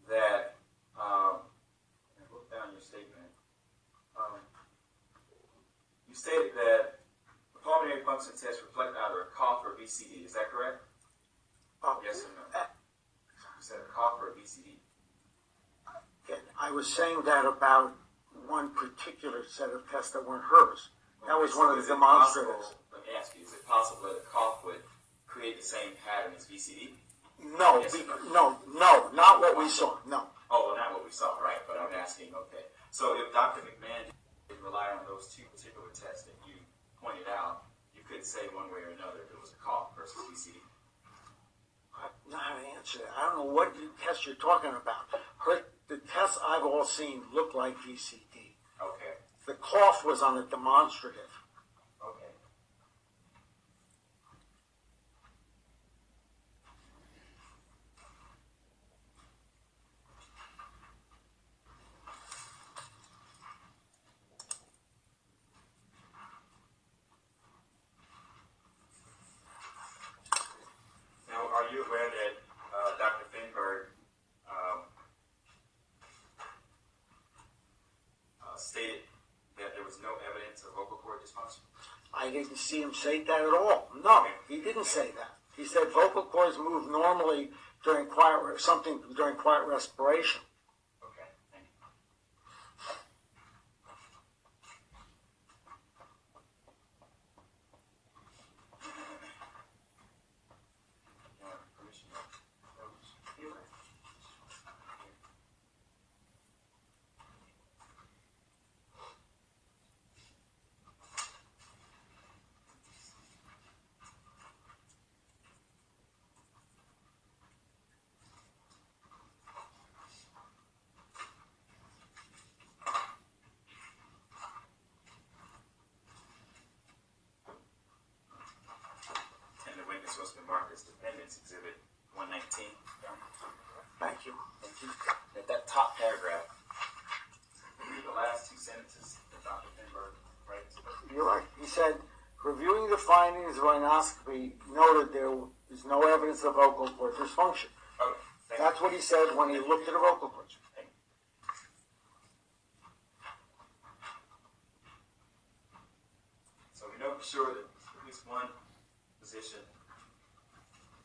E: that, and look down your statement, you stated that the pulmonary function test reflect either a cough or VCD. Is that correct? Yes or no? You said a cough or a VCD.
B: I was saying that about one particular set of tests that weren't hers. That was one of the demonstratives.
E: Let me ask you, is it possible that a cough would create the same pattern as VCD?
B: No,
E: Yes,
B: no, not what we saw. No.
E: Oh, well, not what we saw, right? But I'm asking, okay. So if Dr. McMahon did rely on those two particular tests that you pointed out, you could say one way or another if it was a cough versus VCD.
B: I don't know how to answer that. I don't know what test you're talking about. The tests I've all seen look like VCD.
E: Okay.
B: The cough was on a demonstrative.
E: Okay. Now, are you aware that Dr. Finberg stated that there was no evidence of vocal cord dysfunction?
B: I didn't see him say that at all. No, he didn't say that. He said vocal cords move normally during quiet respiration.
E: Okay, thank you. Permission. top paragraph. Read the last two sentences that Dr. Finberg writes.
B: You're right. He said, reviewing the findings of rhinoscopy, noted there is no evidence of vocal cord dysfunction.
E: Okay, thank
B: That's what he said when he looked at the vocal cords.
E: you. Thank you. So we know for sure that at least one physician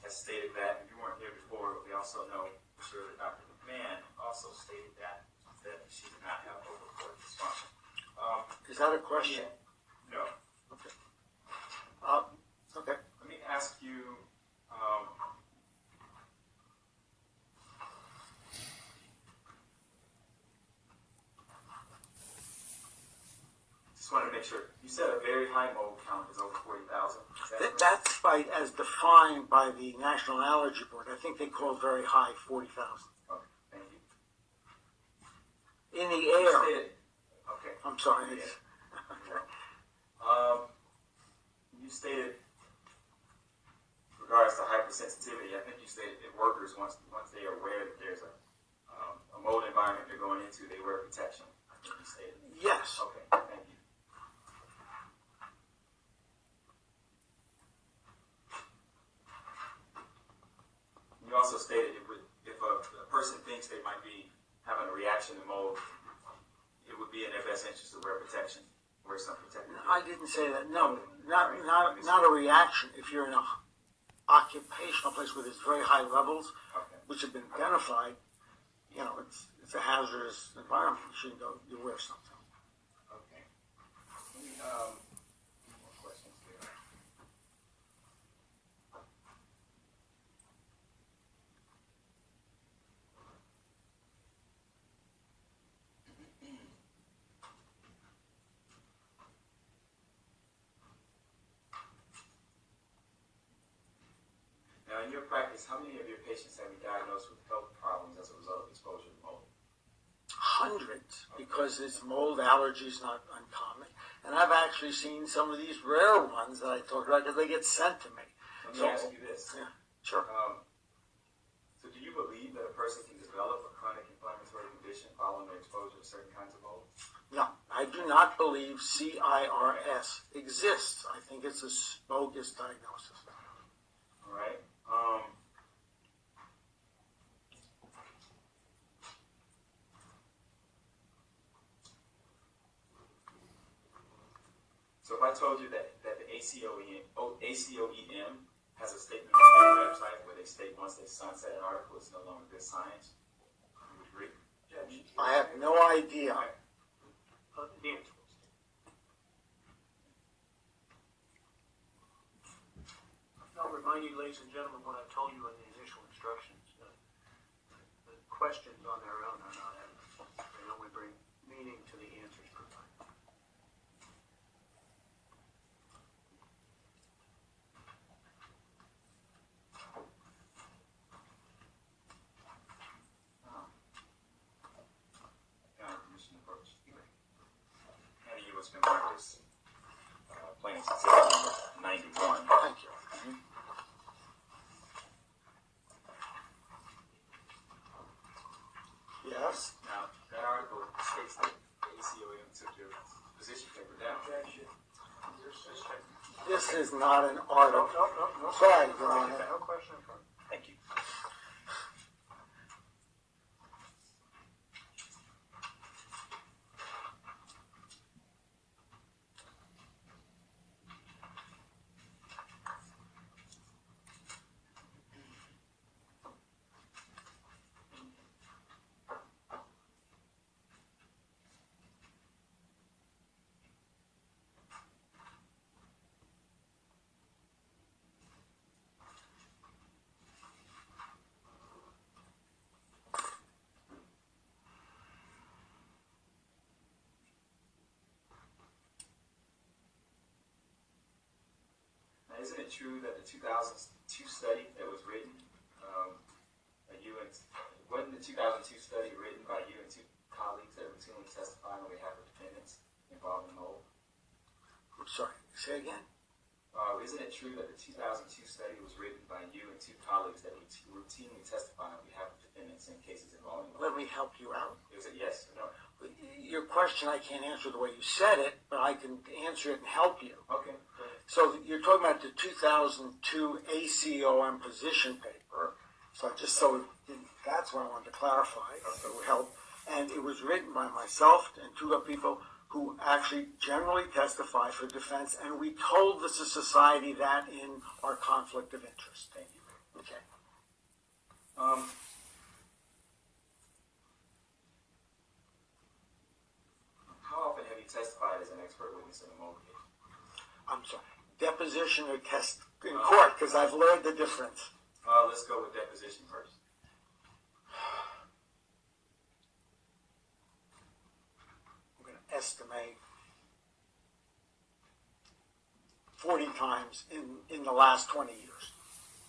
E: has stated that, and you weren't here before, but we also know for sure that Dr. McMahon also stated that she did not have vocal cord dysfunction.
B: Is that a question?
E: No.
B: Okay. Okay.
E: Let me ask you, just wanted to make sure, you said a very high mold count is over 40,000.
B: That's by, as defined by the National Allergy Board. I think they call it very high, 40,000.
E: Okay, thank you.
B: In the
E: You
B: air.
E: stated, okay.
B: I'm sorry.
E: Yeah.
B: it's-
E: You stated, regards to hypersensitivity, I think you stated that workers, once they are aware that there's a mold environment they're going into, they wear protection. I think you stated.
B: Yes.
E: Okay, thank you. You also stated if a person thinks they might be having a reaction to mold, it would be in their best interest to wear protection, wear some protective gear.
B: I didn't say that. No, not a reaction. If you're in a occupational place where there's very high levels,
E: Okay.
B: which have been identified, you know, it's a hazardous environment. You shouldn't go. You wear something.
E: Okay. Let me, more questions here. Now, in your practice, how many of your patients have you diagnosed with health problems as a result of exposure to mold?
B: Hundreds, because this mold allergy is not uncommon. And I've actually seen some of these rare ones that I talked about because they get sent to me.
E: Let me ask you this.
B: Yeah, sure.
E: So do you believe that a person can develop a chronic inflammatory condition following their exposure to certain kinds of mold?
B: No, I do not believe CIRS exists. I think it's a bogus diagnosis.
E: All right. So if I told you that the ACOEM has a statement on their website where they state once they sunset an article, it's no longer good science, you would agree?
B: I have no idea.
A: The answer was. I'll remind you, ladies and gentlemen, what I told you in the initial instructions. The questions on their own are not evidence. They only bring meaning to the answers provided.
E: Commission approach. Handing you what's been marked as plaintiff's exhibit number 91.
B: Thank you. Yes.
E: Now, that article states that the ACOEM took your position paper down.
B: This is not an article.
A: No.
B: Sorry, Your Honor.
A: No question in front.
E: Thank you. Isn't it true that the 2002 study that was written, wasn't the 2002 study written by you and two colleagues that routinely testified on behalf of defendants involved in mold?
B: I'm sorry. Say again.
E: Isn't it true that the 2002 study was written by you and two colleagues that routinely testified on behalf of defendants defendants in cases involving.
B: Let me help you out.
E: Is it yes or no?
B: Your question I can't answer the way you said it, but I can answer it and help you.
E: Okay. Go ahead.
B: So you're talking about the 2002 ACOM position paper. That's what I wanted to clarify. So it would help. And it was written by myself and two other people who actually generally testify for defense, and we told the society that in our conflict of interest.
E: Thank you.
B: Okay.
E: How often have you testified as an expert witness in a mobile case?
B: I'm sorry. Deposition or test in court, because I've learned the difference.
E: Let's go with deposition first.
B: I'm going to estimate 40 times in the last 20 years.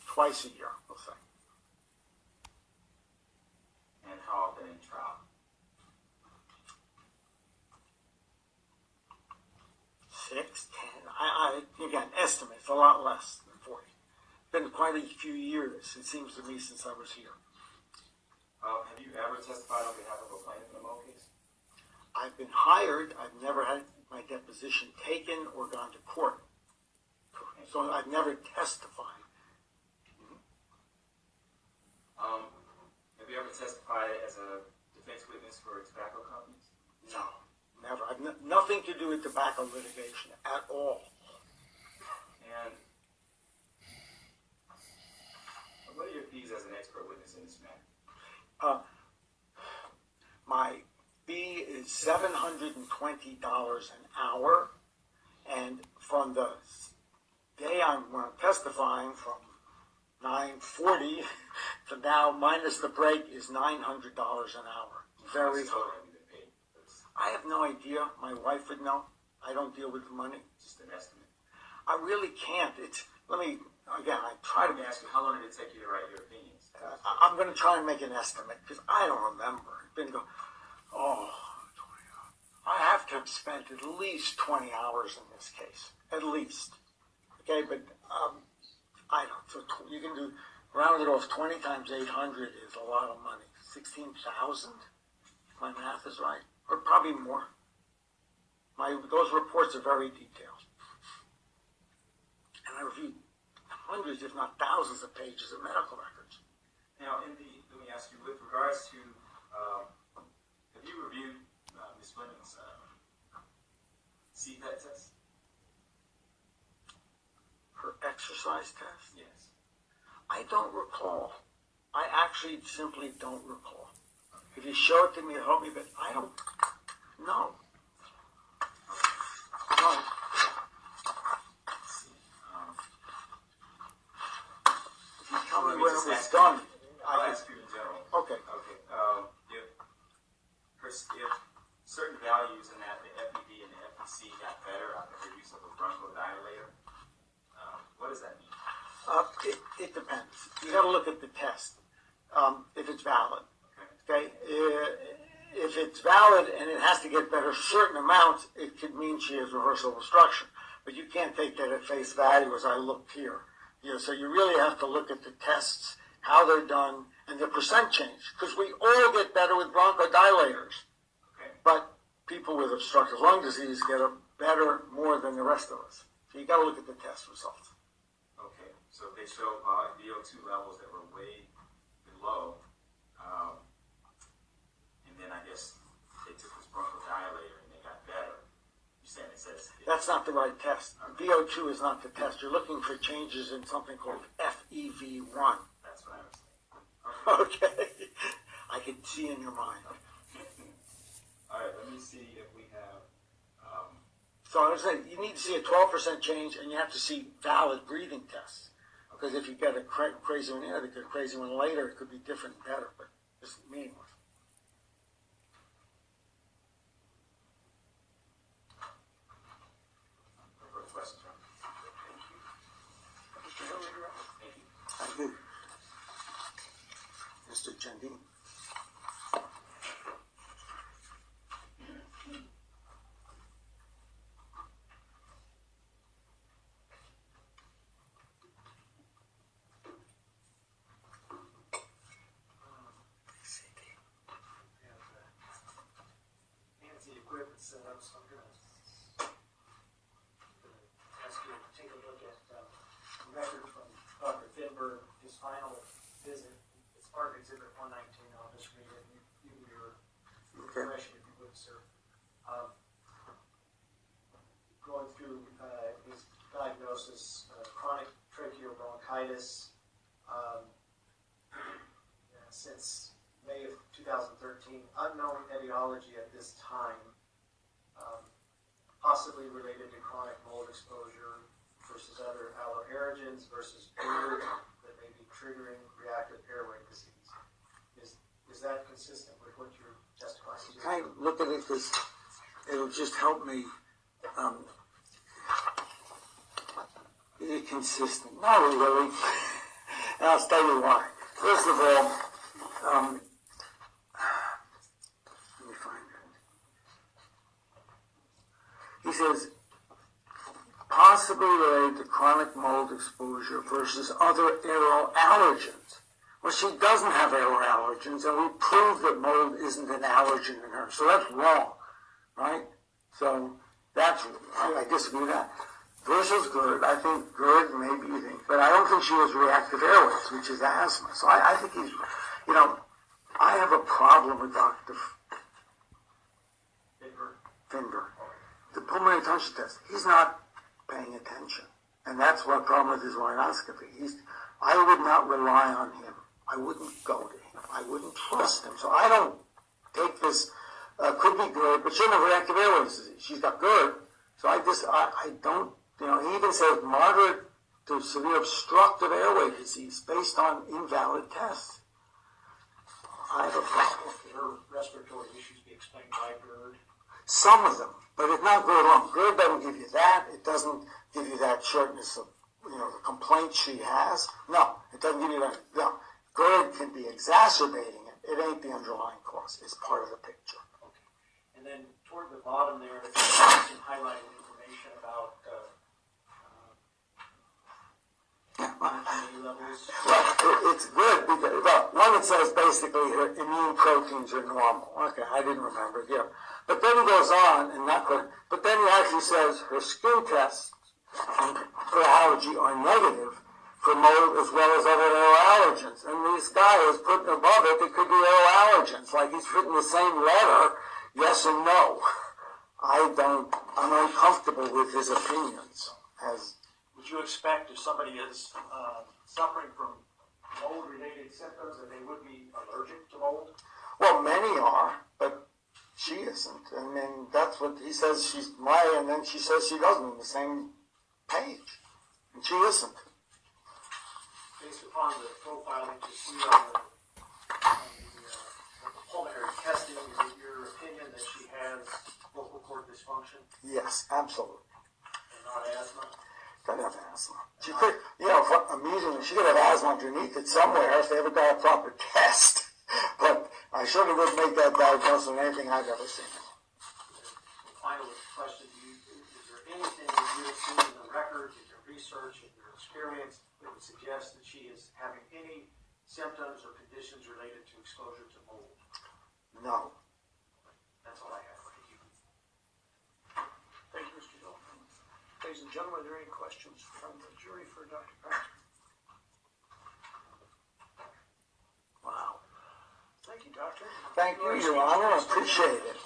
B: Twice a year, we'll say.
E: And how often in trial?
B: 6, 10. Again, estimates a lot less than 40. Been quite a few years, it seems to me, since I was here.
E: Have you ever testified on behalf of a plaintiff in a mobile case?
B: I've been hired. I've never had my deposition taken or gone to court. So I've never testified.
E: Have you ever testified as a defense witness for tobacco companies?
B: No, never. I've nothing to do with tobacco litigation at all.
E: And what are your fees as an expert witness in this matter?
B: My fee is $720 an hour, and from the day I'm testifying, from 9:40 to now, minus the break, is $900 an hour. Very
E: How much total
B: high.
E: have you been paid? That's
B: I have no idea. My wife would know. I don't deal with money.
E: just an estimate.
B: I really can't. I try to
E: Let me ask you, how long did it take you to write your opinions?
B: I'm going to try and make an estimate because I don't remember. It's been 20 hours. I have to have spent at least 20 hours in this case. At least. Okay, but I don't. So you can do, round it off, 20 times 800 is a lot of money. 16,000? My math is right. Or probably more. Those reports are very detailed. And I reviewed hundreds, if not thousands, of pages of medical records.
E: Now, let me ask you, with regards to, have you reviewed Ms. Fleming's CPAT test?
B: Her exercise test?
E: Yes.
B: I don't recall. I actually simply don't recall. If you show it to me, help me, but I don't know. No.
E: Let's see.
B: If you tell me
E: Let me
B: when it
E: just
B: was
E: ask
B: done,
E: I'll
B: I
E: ask you in general.
B: Okay.
E: Okay. If certain values in that, the FEV and the FEC got better after her use of a bronchodilator, what does that mean?
B: It depends. You got to look at the test. If it's valid. Okay. If it's valid and it has to get better certain amounts, it could mean she has reversible obstruction. But you can't take that at face value as I looked here. So you really have to look at the tests, how they're done, and the percent change. Because we all get better with bronchodilators.
E: Okay.
B: But people with obstructive lung disease get better more than the rest of us. So you got to look at the test results.
E: Okay. So they show VO2 levels that were way below, and then I guess they took this bronchodilator and they got better. You're saying it says
B: That's not the right test. VO2 is not the test. You're looking for changes in something called FEV1.
E: that's what I was saying.
B: Okay. I can see in your mind.
E: All right. Let me see if we have.
B: So I was saying, you need to see a 12% change, and you have to see valid breathing tests. Because if you get a crazy one here, they get a crazy one later, it could be different and better, but it's meaningless.
E: No further questions, right?
B: Mr. Hillary, you're up.
E: Thank you.
B: Thank you. Mr. Chandin.
D: final visit. It's part of Exhibit 119. I'll just read it and give you your information if you would, sir. Going through his diagnosis, chronic tracheobronchitis, since May of 2013, unknown etiology at this time, possibly related to chronic mold exposure versus other allergens versus GERD that may be triggering reactive airway disease. Is that consistent with what you're testifying to?
B: Can I look at it, because it'll just help me be consistent? Not really. And I'll tell you why. First of all, let me find it. He says, possibly related to chronic mold exposure versus other aero allergens. Well, she doesn't have aero allergens, and we proved that mold isn't an allergen in her. So that's wrong, right? So that's, I disagree with that. Versus GERD, I think GERD maybe you think, but I don't think she has reactive airways, which is asthma. So I think he's, I have a problem with Dr. Finber. The pulmonary function test, he's not paying attention. And that's what problem with his rhinoscopy. I would not rely on him. I wouldn't go to him. I wouldn't trust him. So I don't take this, could be GERD, but she doesn't have reactive airways disease. She's got GERD. So I don't, he even says moderate to severe obstructive airway disease based on invalid tests. I have a problem.
D: Her respiratory issues be explained by GERD?
B: Some of them, but it's not GERD alone. GERD doesn't give you that. It doesn't give you that shortness of, the complaint she has. No, it doesn't give you that. No, GERD can be exacerbating it. It ain't the underlying cause. It's part of the picture.
D: Okay. And then toward the bottom there, there's some highlighted information about levels.
B: Well, it's good because, one, it says basically her immune proteins are normal. Okay, I didn't remember. Yeah. But then he goes on, and not good, but then he actually says her skin tests for allergy are negative for mold as well as other aero allergens. And this guy is putting above it, it could be aero allergens, like he's written the same letter, yes and no. I'm uncomfortable with his opinions.
D: Would you expect if somebody is suffering from mold-related symptoms that they would be allergic to mold?
B: Well, many are, but she isn't. And then that's what he says she's my, and then she says she doesn't on the same page. And she isn't.
D: Based upon the profiling you see on the pulmonary testing, is it your opinion that she has vocal cord dysfunction
B: Yes, absolutely.
D: and not asthma?
B: Could have asthma. She could, amusingly, she could have asthma underneath it somewhere if they ever got a proper test. But I certainly wouldn't make that diagnosis on anything I've ever seen.
D: Final question, is there anything that you have seen in the records, in your research, in your experience, that would suggest that she is having any symptoms or conditions related to exposure to mold?
B: No.
D: That's all I have. Thank you.
A: Thank you, Mr. Hill. Ladies and gentlemen, are there any questions from the jury for Dr. Patrick?
B: Wow.
A: Thank you, Doctor.
B: Thank you, Your Honor. I appreciate it.